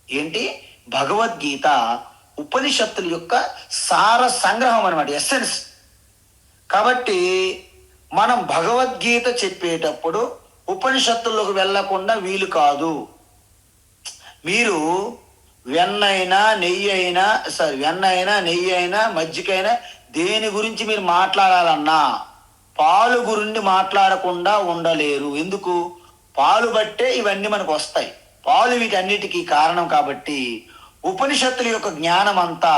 ఏంటి? భగవద్గీత ఉపనిషత్తుల యొక్క సార సంగ్రహం అన్నమాట, ఎస్సెన్స్. కాబట్టి మనం భగవద్గీత చెప్పేటప్పుడు ఉపనిషత్తుల్లోకి వెళ్లకుండా వీలు కాదు. మీరు వెన్నైనా నెయ్యి అయినా మజ్జిగైనా దేని గురించి మీరు మాట్లాడాలన్నా పాలు గురించి మాట్లాడకుండా ఉండలేరు. ఎందుకు? పాలు బట్టే ఇవన్నీ మనకు వస్తాయి. పాలు వీటన్నిటికీ కారణం. కాబట్టి ఉపనిషత్తుల యొక్క జ్ఞానం అంతా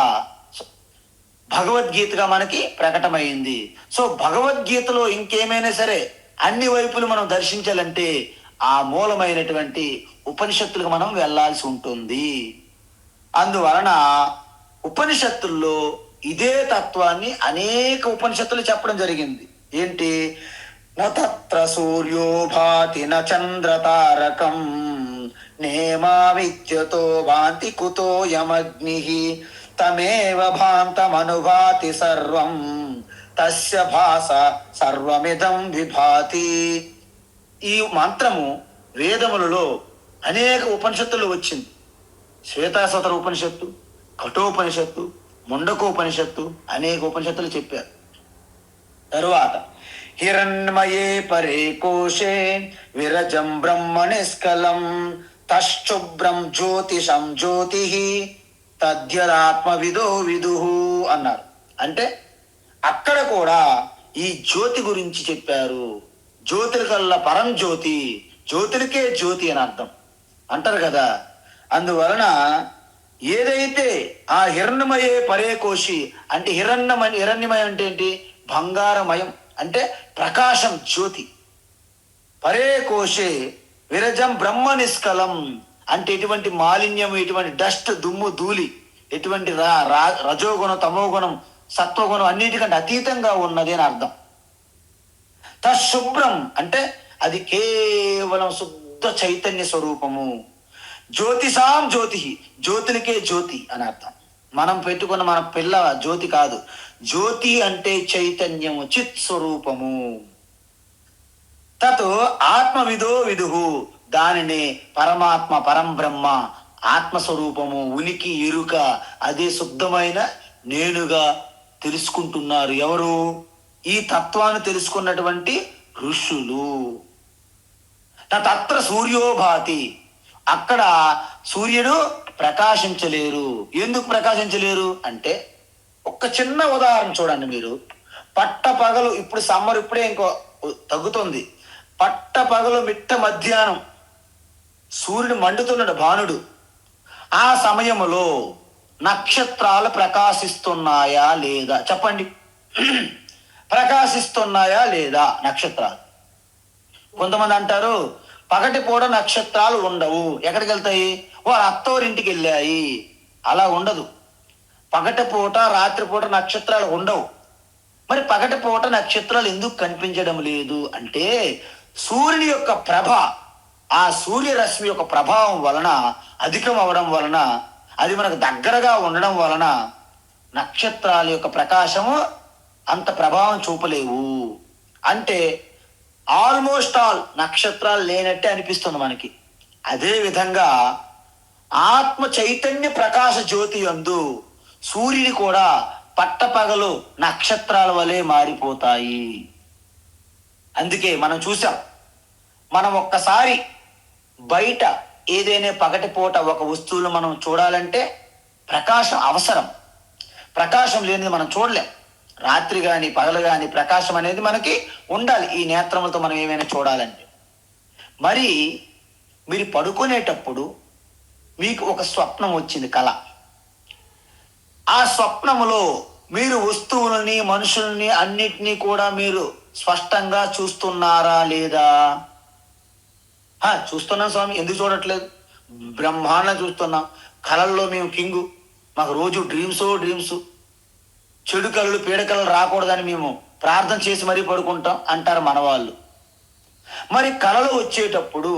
భగవద్గీతగా మనకి ప్రకటమైంది. సో భగవద్గీతలో ఇంకేమైనా సరే అన్ని వైపులు మనం దర్శించాలంటే ఆ మూలమైనటువంటి ఉపనిషత్తులకు మనం వెళ్ళాల్సి ఉంటుంది. అందువలన ఉపనిషత్తుల్లో ఇదే తత్వాన్ని అనేక ఉపనిషత్తులు చెప్పడం జరిగింది. ఏంటి? నత్ర సూర్యో భాతి న చంద్ర తారకం నేమా విద్యతో భాంతి కుతో యమగ్ని తమేవ భాంతమనుభాతి సర్వం తస్య భాస సర్వమిదం విభాతి. ఈ మంత్రము వేదములలో అనేక ఉపనిషత్తులు వచ్చింది. శ్వేతాసవతర ఉపనిషత్తు, కఠోపనిషత్తు, ముండకోపనిషత్తు అనేక ఉపనిషత్తులు చెప్పారు. తరువాత హిరణ్మయే పరే కోశే విరజం బ్రహ్మ నిష్కలం తశ్చుభ్రం జ్యోతిషం జ్యోతి తద్యదాత్మ విదో విదుహు అన్నారు. అంటే అక్కడ కూడా ఈ జ్యోతి గురించి చెప్పారు. జ్యోతుల కల్లా పరం జ్యోతి, జ్యోతులకే జ్యోతి అని అర్థం అంటారు కదా. అందువలన ఏదైతే ఆ హిరణ్యమయే పరే కోశి అంటే హిరణ్యమయం అంటే ఏంటి? బంగారమయం అంటే ప్రకాశం, జ్యోతి. పరే కోశే విరజం బ్రహ్మ నిష్కలం అంటే ఎటువంటి మాలిన్యం, ఎటువంటి డస్ట్, దుమ్ము, ధూళి, ఎటువంటి రజోగుణం, తమోగుణం, సత్వగుణం అన్నిటికంటే అతీతంగా ఉన్నది అని అర్థం. తశుభ్రం అంటే అది కేవలం శుద్ధ చైతన్య స్వరూపము. జ్యోతిషాం జ్యోతి, జ్యోతులకే జ్యోతి అని అర్థం. మనం పెట్టుకున్న మన పిల్ల జ్యోతి కాదు. జ్యోతి అంటే చైతన్యము, చిత్ స్వరూపము. తత్ ఆత్మవిదో విదుహు దానిని పరమాత్మ, పరంబ్రహ్మ, ఆత్మస్వరూపము, ఉనికి, ఎరుక, అదే శుద్ధమైన నేనుగా తెలుసుకుంటున్నారు. ఎవరు? ఈ తత్వాన్ని తెలుసుకున్నటువంటి ఋషులు. తత్ర సూర్యోభాతి అక్కడ సూర్యుడు ప్రకాశించలేరు. ఎందుకు ప్రకాశించలేరు అంటే ఒక చిన్న ఉదాహరణ చూడండి మీరు. పట్ట పగలు, ఇప్పుడు సమ్మర్ ఇప్పుడే ఇంకో తగ్గుతుంది. పట్ట పగలు మిట్ట మధ్యాహ్నం సూర్యుడు మండుతున్నాడు, భానుడు. ఆ సమయంలో నక్షత్రాలు ప్రకాశిస్తున్నాయా లేదా? చెప్పండి. ప్రకాశిస్తున్నాయా లేదా నక్షత్రాలు? కొంతమంది అంటారు పగటిపూట నక్షత్రాలు ఉండవు. ఎక్కడికి వెళ్తాయి? వారు అత్తోరింటికి వెళ్ళాయి. అలా ఉండదు. పగటిపూట, రాత్రిపూట నక్షత్రాలు ఉండవు. మరి పగటిపూట నక్షత్రాలు ఎందుకు కనిపించడం లేదు అంటే సూర్యుని యొక్క ప్రభ, ఆ సూర్యరశ్మి యొక్క ప్రభావం వలన, అధికం అవడం వలన, అది మనకు దగ్గరగా ఉండడం వలన నక్షత్రాల యొక్క ప్రకాశము అంత ప్రభావం చూపలేవు. అంటే ఆల్మోస్ట్ ఆల్ నక్షత్రాలు లేనట్టే అనిపిస్తుంది మనకి. అదే విధంగా ఆత్మ చైతన్య ప్రకాశ జ్యోతి యందు సూర్యుని కూడా పట్టపగలు నక్షత్రాల వలె మారిపోతాయి. అందుకే మనం చూసాం, మనం ఒక్కసారి బయట ఏదైనా పగటిపూట ఒక వస్తువులు మనం చూడాలంటే ప్రకాశం అవసరం. ప్రకాశం లేనిది మనం చూడలేం. రాత్రి కానీ పగలు కానీ ప్రకాశం అనేది మనకి ఉండాలి ఈ నేత్రములతో మనం ఏమైనా చూడాలంటే. మరి మీరు పడుకునేటప్పుడు మీకు ఒక స్వప్నం వచ్చింది, కళ. ఆ స్వప్నములో మీరు వస్తువులని మనుషుల్ని అన్నిటినీ కూడా మీరు స్పష్టంగా చూస్తున్నారా లేదా? చూస్తున్నాం స్వామి, ఎందుకు చూడట్లేదు? బ్రహ్మాండం చూస్తున్నాం. కళల్లో మేము కింగు, మాకు రోజు డ్రీమ్స్. చెడు కళలు పీడకలలు రాకూడదని మేము ప్రార్థన చేసి మరీ పడుకుంటాం అంటారు మన వాళ్ళు. మరి కళలు వచ్చేటప్పుడు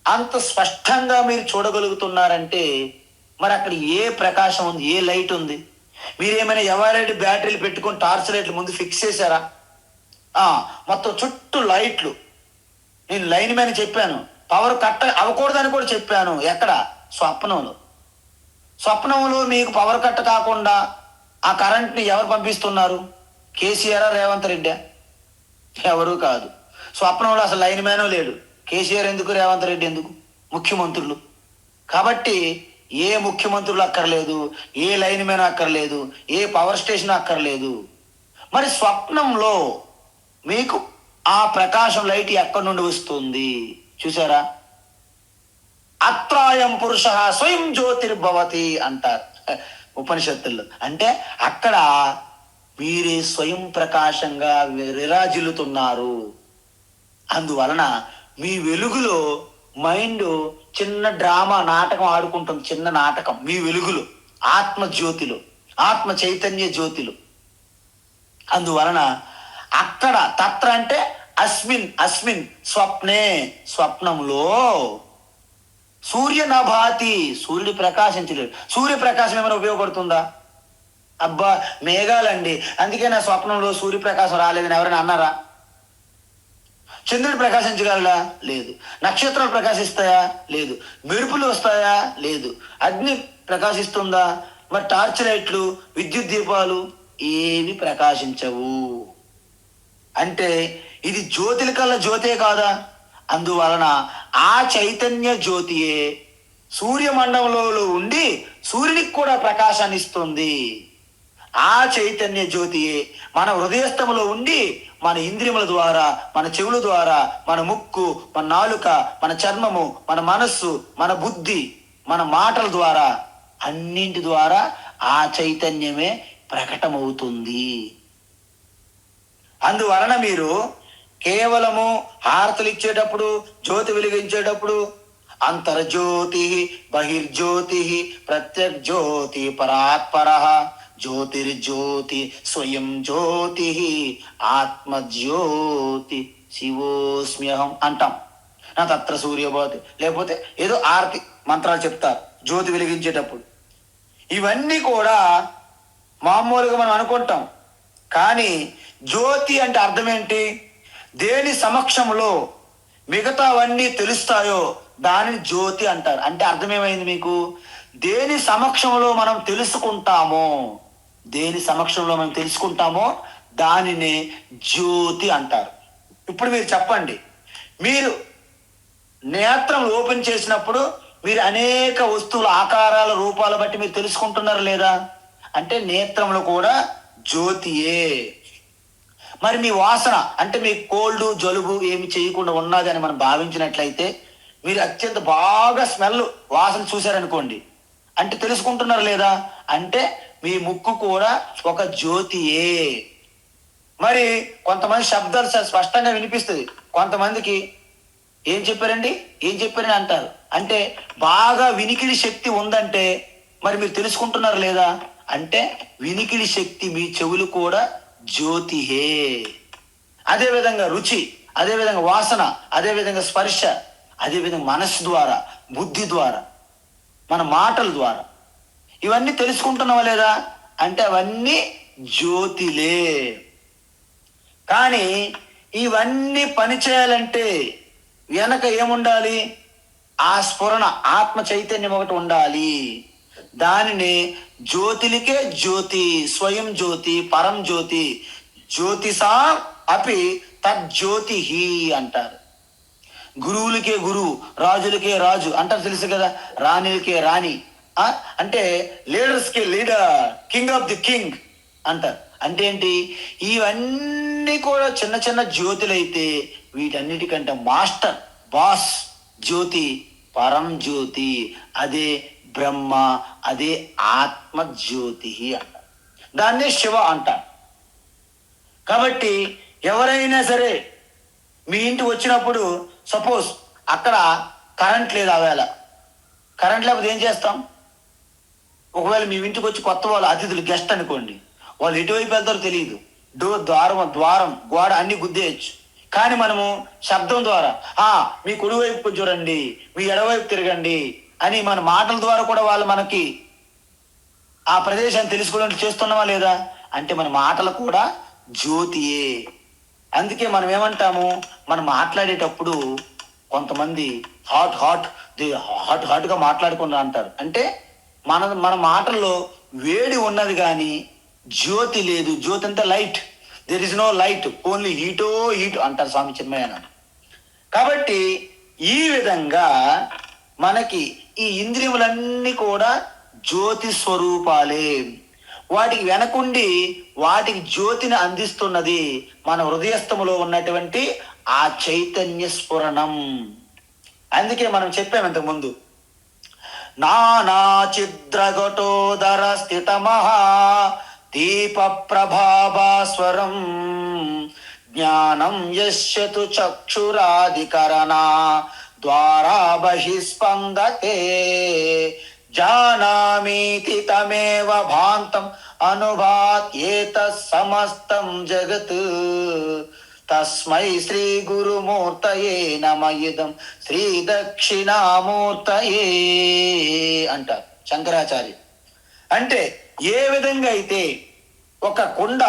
అంత స్పష్టంగా మీరు చూడగలుగుతున్నారంటే మరి అక్కడ ఏ ప్రకాశం ఉంది, ఏ లైట్ ఉంది? మీరేమైనా ఎవరైతే బ్యాటరీలు పెట్టుకొని టార్చ్ లైట్లు ముందు ఫిక్స్ చేశారా? మొత్తం చుట్టూ లైట్లు. నేను లైన్ మ్యాన్ చెప్పాను, పవర్ కట్ అవ్వకూడదని కూడా చెప్పాను. ఎక్కడ? స్వప్నంలో మీకు పవర్ కట్ కాకుండా ఆ కరెంట్ని ఎవరు పంపిస్తున్నారు? కేసీఆర్, రేవంత్ రెడ్డి? ఎవరు కాదు. స్వప్నంలో అసలు లైన్ మ్యాను లేడు. కేసీఆర్ ఎందుకు, రేవంత్ రెడ్డి ఎందుకు? ముఖ్యమంత్రులు. కాబట్టి ఏ ముఖ్యమంత్రులు అక్కర్లేదు, ఏ లైన్ మ్యాన్ అక్కర్లేదు, ఏ పవర్ స్టేషన్ అక్కర్లేదు. మరి స్వప్నంలో మీకు ఆ ప్రకాశం లైట్ ఎక్కడి నుండి వస్తుంది? చూసారా? అత్రాయం పురుష స్వయం జ్యోతిర్భవతి అంటారు ఉపనిషత్తుల్లో. అంటే అక్కడ మీరే స్వయం ప్రకాశంగా విరాజిల్లుతున్నారు. అందువలన మీ వెలుగులో మైండ్ చిన్న డ్రామా నాటకం ఆడుకుంటుంది. చిన్న నాటకం మీ వెలుగులో, ఆత్మ జ్యోతిలో, ఆత్మ చైతన్య జ్యోతిలో. అందువలన అక్కడ తత్ర అంటే అస్మిన్ స్వప్నే, స్వప్నంలో సూర్యనభాతి, సూర్యుడు ప్రకాశించలేడు. సూర్యప్రకాశం ఏమైనా ఉపయోగపడుతుందా? అబ్బా మేఘాలండి, అందుకే నా స్వప్నంలో సూర్యప్రకాశం రాలేదని ఎవరైనా అన్నారా? చంద్రుడు ప్రకాశించగలడా? లేదు. నక్షత్రాలు ప్రకాశిస్తాయా? లేదు. మెరుపులు వస్తాయా? లేదు. అగ్ని ప్రకాశిస్తుందా? మరి టార్చ్ లైట్లు, విద్యుత్ దీపాలు ఏవి ప్రకాశించవు. అంటే ఇది జ్యోతిల కల్లా జ్యోతే కాదా? అందువలన ఆ చైతన్య జ్యోతియే సూర్యమండలంలో ఉండి సూర్యునికి కూడా ప్రకాశాన్ని ఇస్తుంది. ఆ చైతన్య జ్యోతియే మన హృదయస్థములో ఉండి మన ఇంద్రియముల ద్వారా, మన చెవుల ద్వారా, మన ముక్కు, మన నాలుక, మన చర్మము, మన మనస్సు, మన బుద్ధి, మన మాటల ద్వారా, అన్నింటి ద్వారా ఆ చైతన్యమే ప్రకటమవుతుంది. అందువలన మీరు కేవలము హారతులు ఇచ్చేటప్పుడు, జ్యోతి వెలిగించేటప్పుడు అంతర్జ్యోతి బహిర్జ్యోతి ప్రత్యగ్జ్యోతి పరాత్పర జ్యోతిర్జ్యోతి స్వయం జ్యోతి ఆత్మజ్యోతి శివోస్మ్యహం అంటాం. నా తత్ర సూర్యభవతి, లేకపోతే ఏదో ఆరతి మంత్రాలు చెప్తారు జ్యోతి వెలిగించేటప్పుడు. ఇవన్నీ కూడా మామూలుగా మనం అనుకుంటాం. కానీ జ్యోతి అంటే అర్థం ఏంటి? దేని సమక్షంలో మిగతావన్నీ తెలుస్తాయో దానిని జ్యోతి అంటారు. అంటే అర్థమేమైంది మీకు? దేని సమక్షంలో మనం తెలుసుకుంటామో, దేని సమక్షంలో మనం తెలుసుకుంటామో దానిని జ్యోతి అంటారు. ఇప్పుడు మీరు చెప్పండి, మీరు నేత్రం ఓపెన్ చేసినప్పుడు మీరు అనేక వస్తువుల ఆకారాల రూపాల బట్టి మీరు తెలుసుకుంటున్నారు లేదా? అంటే నేత్రంలో కూడా జ్యోతియే. మరి మీ వాసన అంటే మీ కోల్డ్ జలుబు ఏమి చేయకుండా ఉన్నది అని మనం భావించినట్లయితే మీరు అత్యంత బాగా స్మెల్ వాసన చూశారనుకోండి, అంటే తెలుసుకుంటున్నారు లేదా? అంటే మీ ముక్కు కూడా ఒక జ్యోతియే. మరి కొంతమంది శబ్దాలు స్పష్టంగా వినిపిస్తుంది, కొంతమందికి ఏం చెప్పారని అంటారు. అంటే బాగా వినికిడి శక్తి ఉందంటే మరి మీరు తెలుసుకుంటున్నారు లేదా? అంటే వినికిడి శక్తి మీ చెవులు కూడా జ్యోతిహే. అదేవిధంగా రుచి, అదేవిధంగా వాసన, అదేవిధంగా స్పర్శ, అదేవిధంగా మనస్సు ద్వారా, బుద్ధి ద్వారా, మన మాటల ద్వారా ఇవన్నీ తెలుసుకుంటున్నావా లేదా? అంటే అవన్నీ జ్యోతిలే. కానీ ఇవన్నీ పనిచేయాలంటే వెనక ఏముండాలి? ఆ స్ఫురణ, ఆత్మ చైతన్యం ఒకటి ఉండాలి. దానిని జ్యోతిలికే జ్యోతి, స్వయం జ్యోతి, పరం జ్యోతి, జ్యోతిసా అపి తజ్జ్యోతి అంటారు. గురువులకే గురువు, రాజులకే రాజు అంటారు, తెలుసు కదా. రాణిలకే రాణి అంటే లీడర్స్కే leader, king of the king అంటారు. అంటే ఏంటి? ఇవన్నీ కూడా చిన్న చిన్న జ్యోతులైతే వీటన్నిటికంటే మాస్టర్, బాస్ జ్యోతి పరం జ్యోతి, అదే బ్రహ్మ, అదే ఆత్మ జ్యోతి అంటారు. దాన్నే శివ అంటారు. కాబట్టి ఎవరైనా సరే మీ ఇంటికి వచ్చినప్పుడు, సపోజ్ అక్కడ కరెంట్ లేదు, ఆవేళ కరెంట్ లేకపోతే ఏం చేస్తాం? ఒకవేళ మీ ఇంటికి వచ్చి కొత్త వాళ్ళు అతిథులు, గెస్ట్ అనుకోండి, వాళ్ళు ఎటువైపు వెళ్తారో తెలియదు, ద్వారం గోడ అన్ని గుద్దేయచ్చు. కానీ మనము శబ్దం ద్వారా మీ కుడివైపు చూడండి, మీ ఎడవైపు తిరగండి అని మన మాటల ద్వారా కూడా వాళ్ళు మనకి ఆ ప్రదేశాన్ని తెలుసుకోవడానికి చేస్తున్నామా లేదా? అంటే మన మాటలు కూడా జ్యోతియే. అందుకే మనం ఏమంటాము, మనం మాట్లాడేటప్పుడు కొంతమంది హాట్గా మాట్లాడుకున్నా అంటారు. అంటే మన మాటల్లో వేడి ఉన్నది కానీ జ్యోతి లేదు. జ్యోతి అంటే light, there is no light, only heat అంటారు స్వామి చిన్మయానంద. కాబట్టి ఈ విధంగా మనకి ఈ ఇంద్రియములన్నీ కూడా జ్యోతి స్వరూపాలే. వాటికి వెనకుండి వాటికి జ్యోతిని అందిస్తున్నది మన హృదయస్థములో ఉన్నటువంటి ఆ చైతన్య స్ఫురణం. అందుకే మనం చెప్పాము ఇంతకు ముందు, నానా చిద్రఘటోదర స్థిత మహా దీప ప్రభాభాస్వరం జ్ఞానం యస్యతు చక్షురాధికరణా ద్వారా బహిస్పందతే జానామీతి తమేవ భాంతం అనుభాత్ ఏతత్ సమస్తం జగత్ తస్మై శ్రీ గురుమూర్తయే నమ ఇదం శ్రీ దక్షిణామూర్తయే అంటారు శంకరాచార్య. అంటే ఏ విధంగా అయితే ఒక కుండ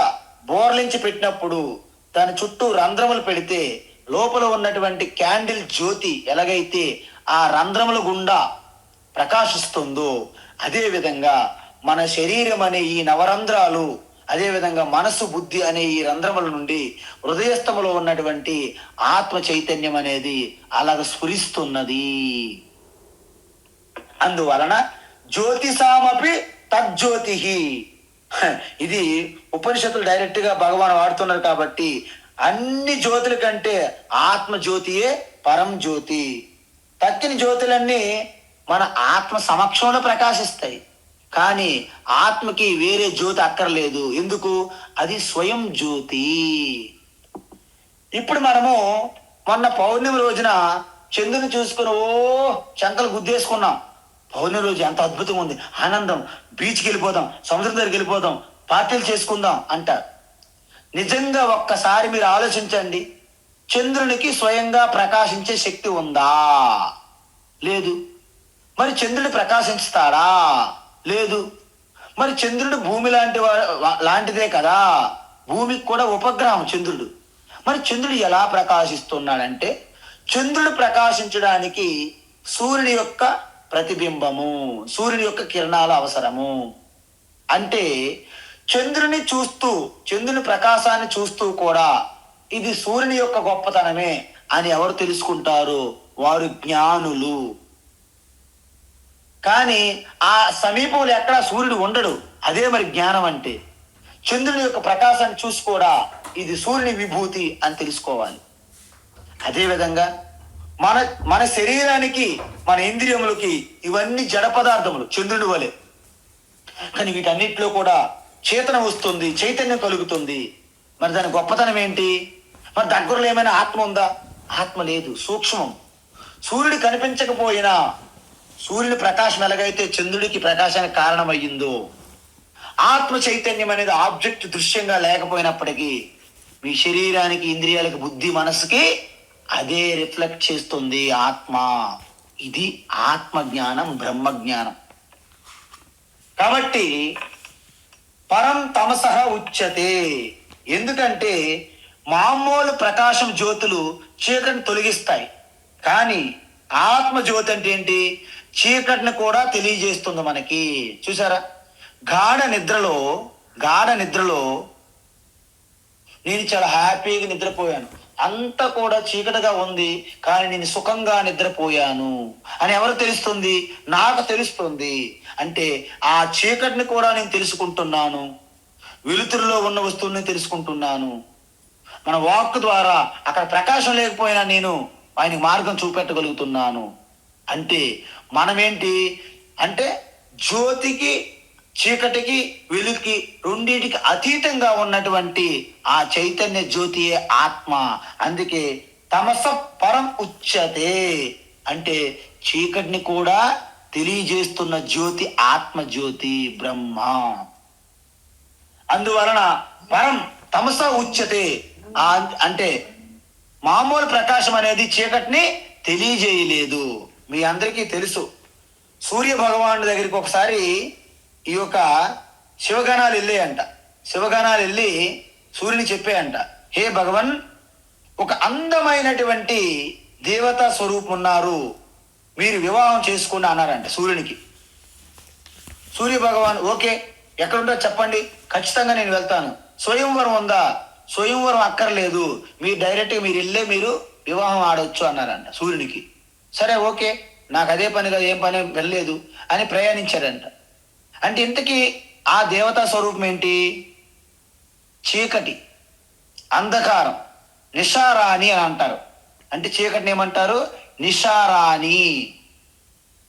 బోర్లించి పెట్టినప్పుడు దాని చుట్టూ రంధ్రములు పెడితే లోపల ఉన్నటువంటి క్యాండిల్ జ్యోతి ఎలాగైతే ఆ రంధ్రముల గుండా ప్రకాశిస్తుందో, అదే విధంగా మన శరీరం అనే ఈ నవరంధ్రాలు, అదేవిధంగా మనసు బుద్ధి అనే ఈ రంధ్రముల నుండి హృదయస్థములో ఉన్నటువంటి ఆత్మ చైతన్యం అనేది అలాగ స్ఫురిస్తున్నది. అందువలన జ్యోతిసామపి తజ్జ్యోతి. ఇది ఉపనిషత్తులు డైరెక్ట్ గా భగవాన్ వాడుతున్నారు. కాబట్టి అన్ని జ్యోతుల కంటే ఆత్మ జ్యోతియే పరం జ్యోతి. తక్కిన జ్యోతులన్నీ మన ఆత్మ సమక్షంలో ప్రకాశిస్తాయి, కానీ ఆత్మకి వేరే జ్యోతి అక్కర్లేదు. ఎందుకు? అది స్వయం జ్యోతి. ఇప్పుడు మనము మొన్న పౌర్ణమి రోజున చంద్రుని చూసుకుని చంకలు గుద్దేసుకున్నాం. పౌర్ణమి రోజు ఎంత అద్భుతంగా ఉంది, ఆనందం, బీచ్కి వెళ్ళిపోదాం, సముద్రం దగ్గరికి వెళ్ళిపోదాం, పార్టీలు చేసుకుందాం అంటారు. నిజంగా ఒక్కసారి మీరు ఆలోచించండి, చంద్రునికి స్వయంగా ప్రకాశించే శక్తి ఉందా? లేదు. మరి చంద్రుడు ప్రకాశిస్తాడా? లేదు. మరి చంద్రుడు భూమి లాంటిదే కదా, భూమికి కూడా ఉపగ్రహం చంద్రుడు. మరి చంద్రుడు ఎలా ప్రకాశిస్తున్నాడంటే, చంద్రుడు ప్రకాశించడానికి సూర్యుని యొక్క ప్రతిబింబము, సూర్యుని యొక్క కిరణాలు అవసరము. అంటే చంద్రుని చూస్తూ, చంద్రుని ప్రకాశాన్ని చూస్తూ కూడా ఇది సూర్యుని యొక్క గొప్పతనమే అని ఎవరు తెలుసుకుంటారు? వారు జ్ఞానులు. కానీ ఆ సమీపంలో ఎక్కడా సూర్యుడు ఉండడు. అదే మరి జ్ఞానం అంటే. చంద్రుని యొక్క ప్రకాశాన్ని చూసి కూడా ఇది సూర్యుని విభూతి అని తెలుసుకోవాలి. అదేవిధంగా మన శరీరానికి, మన ఇంద్రియములకి ఇవన్నీ జడ పదార్థములు చంద్రుడి వలె. కానీ వీటన్నిటిలో కూడా చేతన వస్తుంది, చైతన్యం కలుగుతుంది. మరి దాని గొప్పతనం ఏంటి? మరి దగ్గరలో ఏమైనా ఆత్మ ఉందా? ఆత్మ లేదు, సూక్ష్మం. సూర్యుడు కనిపించకపోయినా సూర్యుని ప్రకాశం ఎలాగైతే చంద్రుడికి ప్రకాశానికి కారణమయ్యిందో, ఆత్మ చైతన్యం అనేది ఆబ్జెక్ట్ దృశ్యంగా లేకపోయినప్పటికీ మీ శరీరానికి, ఇంద్రియాలకి, బుద్ధి, మనసుకి అదే రిఫ్లెక్ట్ చేస్తుంది ఆత్మ. ఇది ఆత్మ జ్ఞానం, బ్రహ్మ జ్ఞానం. కాబట్టి పరం తమసః ఉచ్యతే. ఎందుకంటే మామూలు ప్రకాశం జ్యోతులు చీకటిని తొలగిస్తాయి, కానీ ఆత్మ జ్యోతి అంటే ఏంటి? చీకటిని కూడా తెలియజేస్తుంది మనకి. చూసారా, గాఢ నిద్రలో నేను చాలా హ్యాపీగా నిద్రపోయాను, అంతా కూడా చీకటిగా ఉంది కానీ నేను సుఖంగా నిద్రపోయాను అని ఎవరు తెలుస్తుంది? నాకు తెలుస్తుంది. అంటే ఆ చీకటిని కూడా నేను తెలుసుకుంటున్నాను, వెలుతురులో ఉన్న వస్తువుని తెలుసుకుంటున్నాను. మన వాక్ ద్వారా అక్కడ ప్రకాశం లేకపోయినా నేను ఆయనకి మార్గం చూపెట్టగలుగుతున్నాను. అంటే మనమేంటి అంటే జ్యోతికి చీకటికి వెలుగుకి రెండింటికి అతీతంగా ఉన్నటువంటి ఆ చైతన్య జ్యోతియే ఆత్మ. అందుకే తమస పరం ఉచ్యతే అంటే చీకటిని కూడా తెలియజేస్తున్న జ్యోతి ఆత్మ జ్యోతి బ్రహ్మ. అందువలన పరం తమస ఉచ్యతే అంటే మామూలు ప్రకాశం అనేది చీకటిని తెలియజేయలేదు. మీ అందరికీ తెలుసు, సూర్య భగవానుడి దగ్గరికి ఒకసారి ఈ యొక్క శివగణాలు వెళ్ళాయంట. శివగణాలు వెళ్ళి సూర్యుని చెప్పాయంట, హే భగవన్, ఒక అందమైనటువంటి దేవతా స్వరూపం ఉన్నారు, మీరు వివాహం చేసుకోండి అన్నారంట సూర్యునికి. సూర్య భగవాన్ ఓకే, ఎక్కడుంటో చెప్పండి, ఖచ్చితంగా నేను వెళ్తాను. స్వయంవరం ఉందా? స్వయంవరం అక్కర్లేదు, మీరు డైరెక్ట్గా మీరు వెళ్ళే మీరు వివాహం ఆడవచ్చు అన్నారంట సూర్యునికి. సరే ఓకే, నాకు అదే పని కదా, ఏం పని వెళ్ళలేదు అని ప్రయాణించారంట. అంటే ఇంతకీ ఆ దేవతా స్వరూపం ఏంటి? చీకటి, అంధకారం, నిషారాణి అని అంటారు. అంటే చీకటిని ఏమంటారు? నిషారాణి.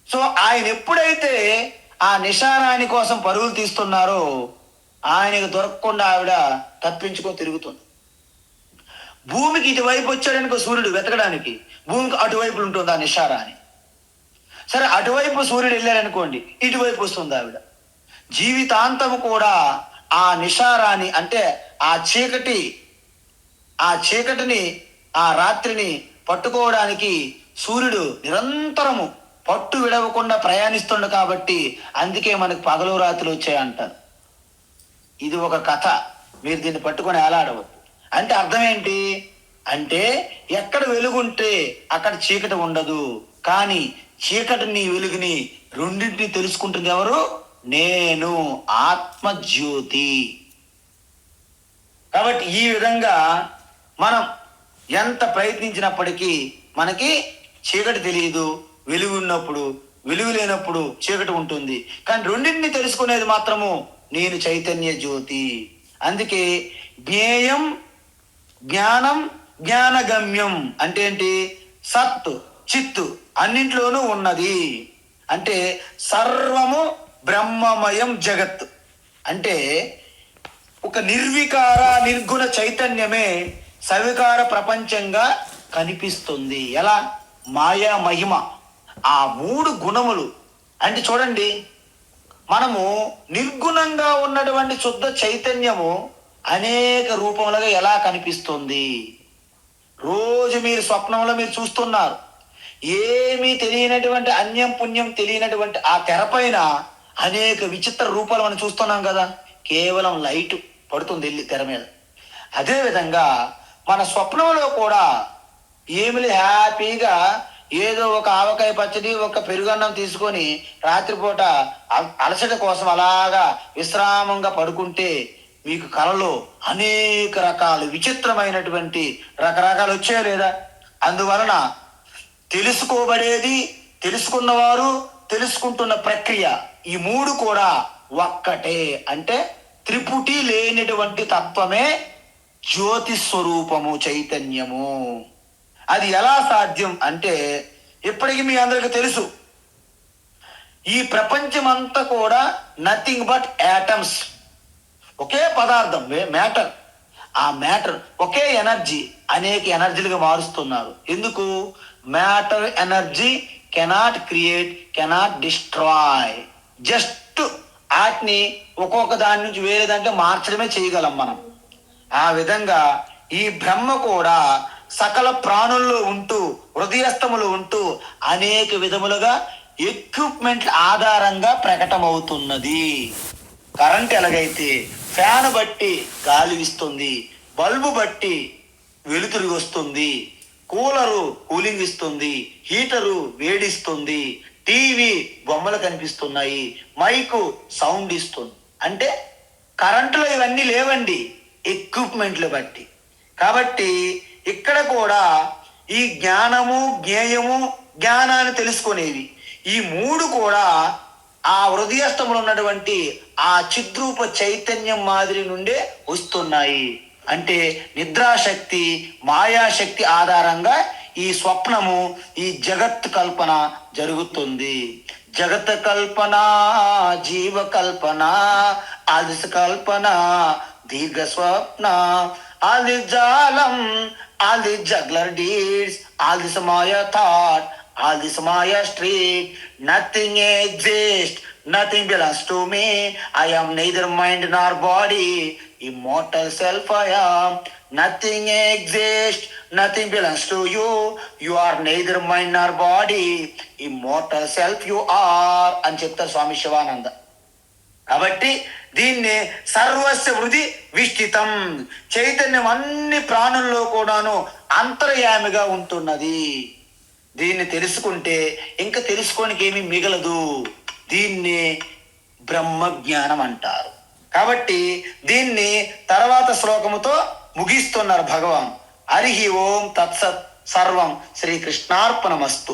సో ఆయన ఎప్పుడైతే ఆ నిషారాణి కోసం పరుగులు తీస్తున్నారో ఆయనకు దొరకకుండా ఆవిడ తప్పించుకొని తిరుగుతుంది. భూమికి ఇటువైపు వచ్చాడనుకో సూర్యుడు వెతకడానికి, భూమికి అటువైపు ఉంటుంది ఆ నిషారాణి. సరే అటువైపు సూర్యుడు వెళ్ళారనుకోండి, ఇటువైపు వస్తుంది ఆవిడ. జీవితాంతము కూడా ఆ నిషారాన్ని అంటే ఆ చీకటిని ఆ రాత్రిని పట్టుకోవడానికి సూర్యుడు నిరంతరము పట్టు విడవకుండా ప్రయాణిస్తుండ కాబట్టి అందుకే మనకు పగలు రాత్రులు వచ్చాయంటారు. ఇది ఒక కథ, మీరు దీన్ని పట్టుకొని ఏలాడవద్దు. అంటే అర్థం ఏంటి అంటే ఎక్కడ వెలుగుంటే అక్కడ చీకటి ఉండదు, కానీ చీకటిని వెలుగుని రెండింటిని తెలుసుకుంటుంది ఎవరు? నేను, ఆత్మజ్యోతి. కాబట్టి ఈ విధంగా మనం ఎంత ప్రయత్నించినప్పటికీ మనకి చీకటి తెలియదు. వెలుగు ఉన్నప్పుడు, వెలుగు లేనప్పుడు చీకటి ఉంటుంది, కానీ రెండింటిని తెలుసుకునేది మాత్రము నేను చైతన్య జ్యోతి. అందుకే జ్ఞేయం జ్ఞానం జ్ఞానగమ్యం అంటే ఏంటి? సత్ చిత్తు అన్నింటిలోనూ ఉన్నది. అంటే సర్వము బ్రహ్మమయం జగత్. అంటే ఒక నిర్వికార నిర్గుణ చైతన్యమే సవికార ప్రపంచంగా కనిపిస్తుంది. ఎలా? మాయా మహిమ, ఆ మూడు గుణములు. అంటే చూడండి, మనము నిర్గుణంగా ఉన్నటువంటి శుద్ధ చైతన్యము అనేక రూపములుగా ఎలా కనిపిస్తుంది. రోజు మీరు స్వప్నంలో మీరు చూస్తున్నారు, ఏమీ తెలియనటువంటి అన్యం పుణ్యం తెలియనటువంటి ఆ తెరపైన అనేక విచిత్ర రూపాలు మనం చూస్తున్నాం కదా. కేవలం లైట్ పడుతుంది వెళ్ళి తెర మీద. అదేవిధంగా మన స్వప్నంలో కూడా ఏమిలి హ్యాపీగా ఏదో ఒక ఆవకాయ పచ్చడి ఒక పెరుగన్నం తీసుకొని రాత్రిపూట అలసట కోసం అలాగా విశ్రామంగా పడుకుంటే మీకు కలలో అనేక రకాలు విచిత్రమైనటువంటి రకరకాలు వచ్చాయో లేదా? అందువలన తెలుసుకోబడేది, తెలుసుకున్నవారు, తెలుసుకుంటున్న ప్రక్రియ, ఈ మూడు కూడా ఒక్కటే. అంటే త్రిపుటి లేనటువంటి తత్వమే జ్యోతి స్వరూపము, చైతన్యము. అది ఎలా సాధ్యం అంటే ఇప్పటికీ మీ అందరికీ తెలుసు, ఈ ప్రపంచమంతా కూడా నథింగ్ బట్ యాటమ్స్. ఒకే పదార్థం, మ్యాటర్. ఆ మ్యాటర్ ఒకే ఎనర్జీ అనేక ఎనర్జీలుగా మారుస్తున్నారు. ఎందుకు? Matter energy cannot create, cannot destroy. Just వాటిని ఒక్కొక్క దాని నుంచి వేరే దాంట్లో మార్చడమే చేయగలం మనం. ఆ విధంగా ఈ బ్రహ్మ కూడా సకల ప్రాణుల్లో ఉంటూ, హృదయస్థములు ఉంటూ అనేక విధములుగా ఎక్విప్మెంట్ ఆధారంగా ప్రకటమవుతున్నది. కరెంట్ ఎలాగైతే ఫ్యాన్ బట్టి గాలి ఇస్తుంది, బల్బు బట్టి వెలుతురు వస్తుంది, కూలరు కూలింగ్ ఇస్తుంది, హీటరు వేడిస్తుంది, టీవీ బొమ్మలు కనిపిస్తున్నాయి, మైకు సౌండ్ ఇస్తుంది. అంటే కరెంటులో ఇవన్నీ లేవండి, ఎక్విప్మెంట్లు బట్టి. కాబట్టి ఇక్కడ కూడా ఈ జ్ఞానము, జ్ఞేయము, జ్ఞానాన్ని తెలుసుకునేవి, ఈ మూడు కూడా ఆ హృదయస్థములో ఉన్నటువంటి ఆ చిద్రూప చైతన్యం మాదిరి నుండే వస్తున్నాయి. అంటే నిద్రాశక్తి, మాయాశక్తి ఆధారంగా ఈ స్వప్నము, ఈ జగత్ కల్పన జరుగుతుంది. జగత్ కల్పన, జీవ కల్పన, ఆదిశ కల్పన, దీర్ఘ స్వప్న, all this jalam, all this juggler deeds, all this Maya thought, all this Maya street, nothing exists, nothing belongs to me. I am neither mind nor body, immortal self I am. Nothing exists, nothing belongs to you. You are neither mind nor body, immortal self you are అని చెప్తారు స్వామి శివానంద. కాబట్టి దీన్ని సర్వస్వ హృది విష్ఠితం, చైతన్యం అన్ని ప్రాణుల్లో కూడాను అంతర్యామిగా ఉంటున్నది. దీన్ని తెలుసుకుంటే ఇంకా తెలుసుకోనికి ఏమీ మిగలదు. దీన్ని బ్రహ్మ జ్ఞానం అంటారు. కాబట్టి దీన్ని తర్వాత శ్లోకముతో ముగిస్తున్నారు భగవాన్. హరి ఓం తత్సత్, సర్వం శ్రీకృష్ణార్పణమస్తు.